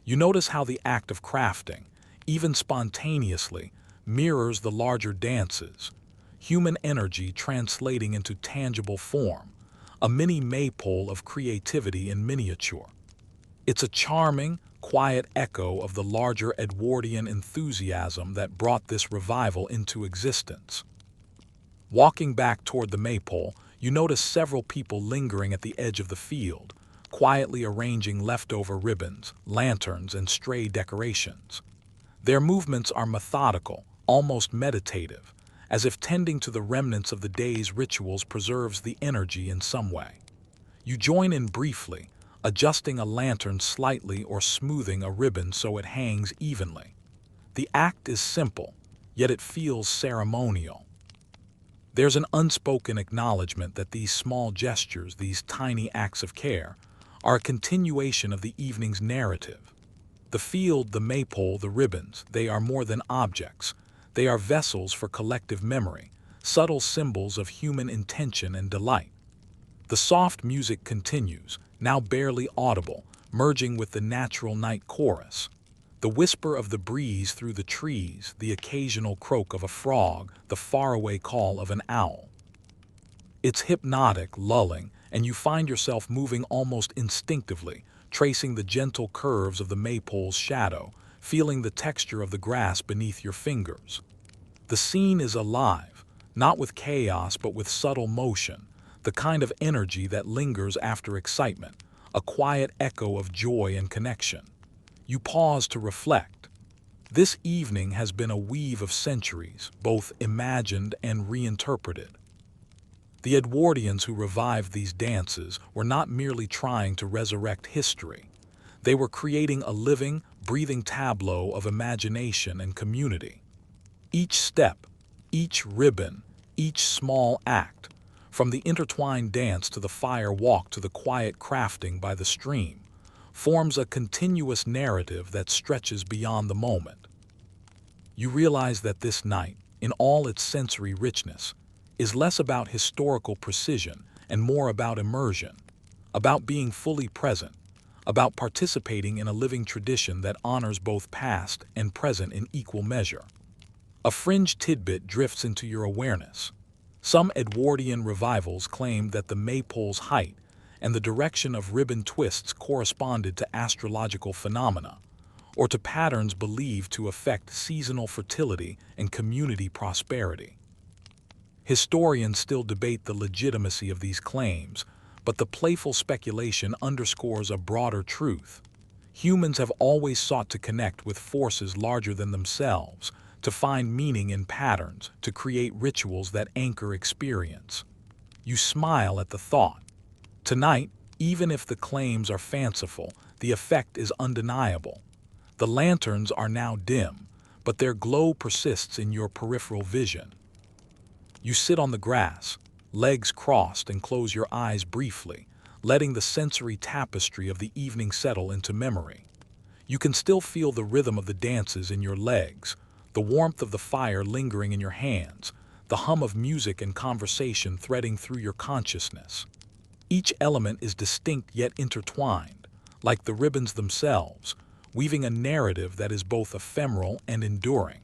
You notice how the act of crafting, even spontaneously, mirrors the larger dances, human energy translating into tangible form, a mini Maypole of creativity in miniature. It's a charming, quiet echo of the larger Edwardian enthusiasm that brought this revival into existence. Walking back toward the Maypole, you notice several people lingering at the edge of the field, quietly arranging leftover ribbons, lanterns, and stray decorations. Their movements are methodical, almost meditative, as if tending to the remnants of the day's rituals preserves the energy in some way. You join in briefly, adjusting a lantern slightly or smoothing a ribbon so it hangs evenly. The act is simple, yet it feels ceremonial. There's an unspoken acknowledgement that these small gestures, these tiny acts of care, are a continuation of the evening's narrative. The field, the Maypole, the ribbons, they are more than objects. They are vessels for collective memory, subtle symbols of human intention and delight. The soft music continues, now barely audible, merging with the natural night chorus. The whisper of the breeze through the trees, the occasional croak of a frog, the faraway call of an owl. It's hypnotic, lulling, and you find yourself moving almost instinctively, tracing the gentle curves of the Maypole's shadow, feeling the texture of the grass beneath your fingers. The scene is alive, not with chaos but with subtle motion, the kind of energy that lingers after excitement, a quiet echo of joy and connection. You pause to reflect. This evening has been a weave of centuries, both imagined and reinterpreted. The Edwardians who revived these dances were not merely trying to resurrect history. They were creating a living, breathing tableau of imagination and community. Each step, each ribbon, each small act, from the intertwined dance to the fire walk to the quiet crafting by the stream, forms a continuous narrative that stretches beyond the moment. You realize that this night, in all its sensory richness, is less about historical precision and more about immersion, about being fully present, about participating in a living tradition that honors both past and present in equal measure. A fringe tidbit drifts into your awareness. Some Edwardian revivals claimed that the Maypole's height and the direction of ribbon twists corresponded to astrological phenomena, or to patterns believed to affect seasonal fertility and community prosperity. Historians still debate the legitimacy of these claims, but the playful speculation underscores a broader truth. Humans have always sought to connect with forces larger than themselves, to find meaning in patterns, to create rituals that anchor experience. You smile at the thought. Tonight, even if the claims are fanciful, the effect is undeniable. The lanterns are now dim, but their glow persists in your peripheral vision. You sit on the grass, legs crossed, and close your eyes briefly, letting the sensory tapestry of the evening settle into memory. You can still feel the rhythm of the dances in your legs, the warmth of the fire lingering in your hands, the hum of music and conversation threading through your consciousness. Each element is distinct yet intertwined, like the ribbons themselves, weaving a narrative that is both ephemeral and enduring.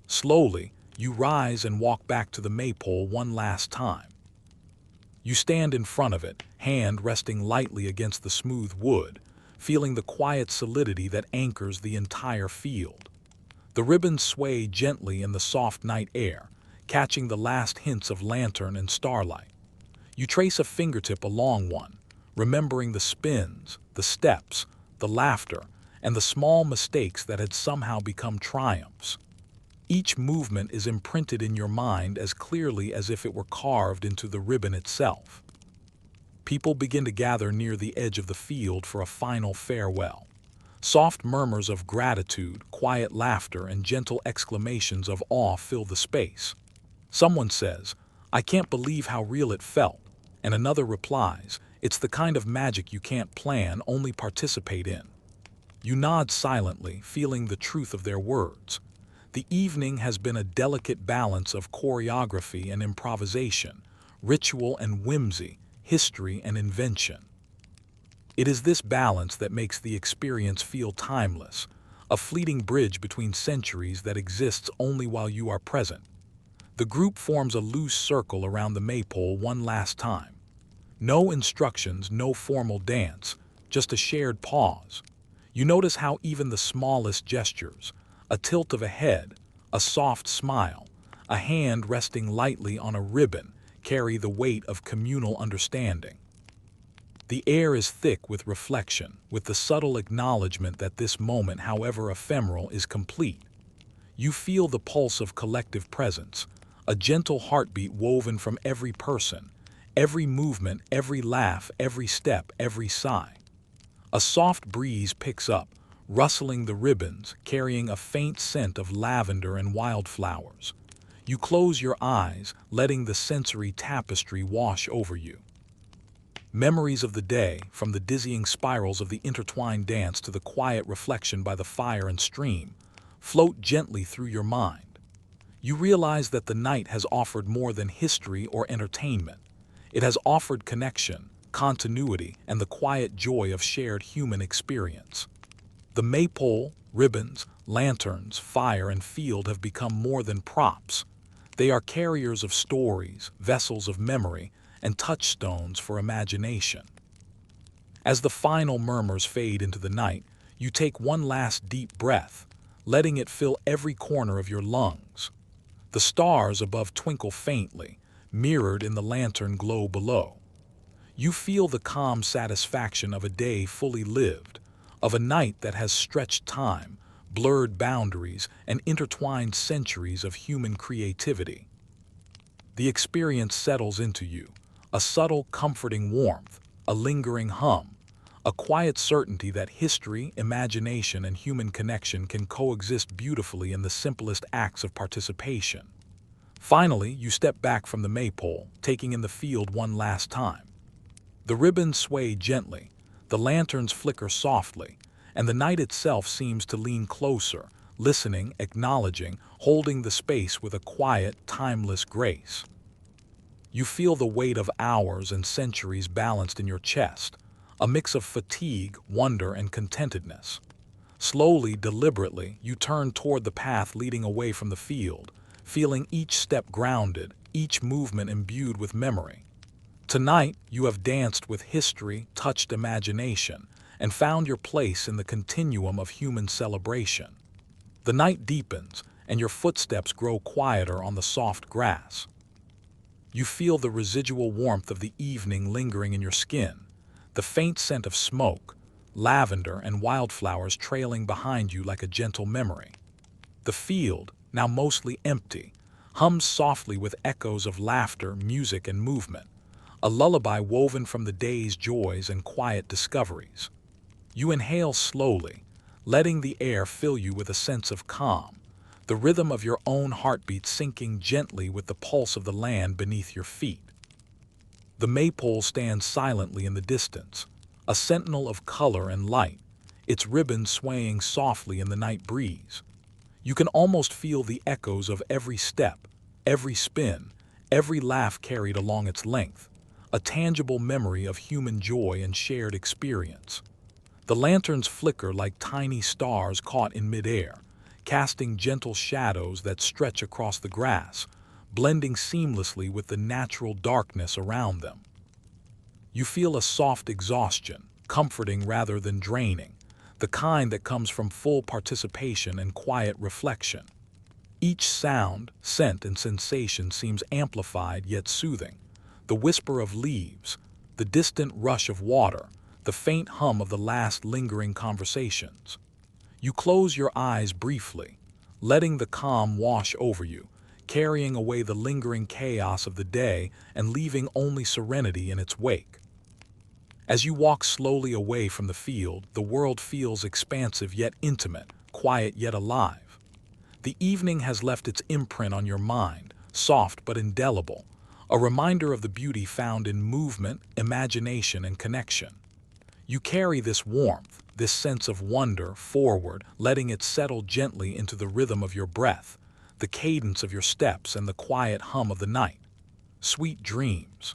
Slowly, you rise and walk back to the Maypole one last time. You stand in front of it, hand resting lightly against the smooth wood, feeling the quiet solidity that anchors the entire field. The ribbons sway gently in the soft night air, catching the last hints of lantern and starlight. You trace a fingertip along one, remembering the spins, the steps, the laughter, and the small mistakes that had somehow become triumphs. Each movement is imprinted in your mind as clearly as if it were carved into the ribbon itself. People begin to gather near the edge of the field for a final farewell. Soft murmurs of gratitude, quiet laughter, and gentle exclamations of awe fill the space. Someone says, "I can't believe how real it felt," and another replies, "It's the kind of magic you can't plan, only participate in." You nod silently, feeling the truth of their words. The evening has been a delicate balance of choreography and improvisation, ritual and whimsy, history and invention. It is this balance that makes the experience feel timeless, a fleeting bridge between centuries that exists only while you are present. The group forms a loose circle around the Maypole one last time. No instructions, no formal dance, just a shared pause. You notice how even the smallest gestures, a tilt of a head, a soft smile, a hand resting lightly on a ribbon, carry the weight of communal understanding. The air is thick with reflection, with the subtle acknowledgement that this moment, however ephemeral, is complete. You feel the pulse of collective presence, a gentle heartbeat woven from every person, every movement, every laugh, every step, every sigh. A soft breeze picks up, rustling the ribbons, carrying a faint scent of lavender and wildflowers. You close your eyes, letting the sensory tapestry wash over you. Memories of the day, from the dizzying spirals of the intertwined dance to the quiet reflection by the fire and stream, float gently through your mind. You realize that the night has offered more than history or entertainment. It has offered connection, continuity, and the quiet joy of shared human experience. The Maypole, ribbons, lanterns, fire, and field have become more than props. They are carriers of stories, vessels of memory, and touchstones for imagination. As the final murmurs fade into the night, you take one last deep breath, letting it fill every corner of your lungs. The stars above twinkle faintly, mirrored in the lantern glow below. You feel the calm satisfaction of a day fully lived, of a night that has stretched time, blurred boundaries, and intertwined centuries of human creativity. The experience settles into you, a subtle, comforting warmth, a lingering hum, a quiet certainty that history, imagination, and human connection can coexist beautifully in the simplest acts of participation. Finally, you step back from the Maypole, taking in the field one last time. The ribbons sway gently, the lanterns flicker softly, and the night itself seems to lean closer, listening, acknowledging, holding the space with a quiet, timeless grace. You feel the weight of hours and centuries balanced in your chest, a mix of fatigue, wonder, and contentedness. Slowly, deliberately, you turn toward the path leading away from the field, feeling each step grounded, each movement imbued with memory. Tonight, you have danced with history, touched imagination, and found your place in the continuum of human celebration. The night deepens, and your footsteps grow quieter on the soft grass. You feel the residual warmth of the evening lingering in your skin, the faint scent of smoke, lavender, and wildflowers trailing behind you like a gentle memory. The field, now mostly empty, hums softly with echoes of laughter, music, and movement, a lullaby woven from the day's joys and quiet discoveries. You inhale slowly, letting the air fill you with a sense of calm, the rhythm of your own heartbeat syncing gently with the pulse of the land beneath your feet. The Maypole stands silently in the distance, a sentinel of color and light, its ribbons swaying softly in the night breeze. You can almost feel the echoes of every step, every spin, every laugh carried along its length, a tangible memory of human joy and shared experience. The lanterns flicker like tiny stars caught in midair, casting gentle shadows that stretch across the grass, blending seamlessly with the natural darkness around them. You feel a soft exhaustion, comforting rather than draining, the kind that comes from full participation and quiet reflection. Each sound, scent, and sensation seems amplified yet soothing. The whisper of leaves, the distant rush of water, the faint hum of the last lingering conversations. You close your eyes briefly, letting the calm wash over you, carrying away the lingering chaos of the day and leaving only serenity in its wake. As you walk slowly away from the field, the world feels expansive yet intimate, quiet yet alive. The evening has left its imprint on your mind, soft but indelible, a reminder of the beauty found in movement, imagination, and connection. You carry this warmth, this sense of wonder forward, letting it settle gently into the rhythm of your breath, the cadence of your steps, and the quiet hum of the night. Sweet dreams.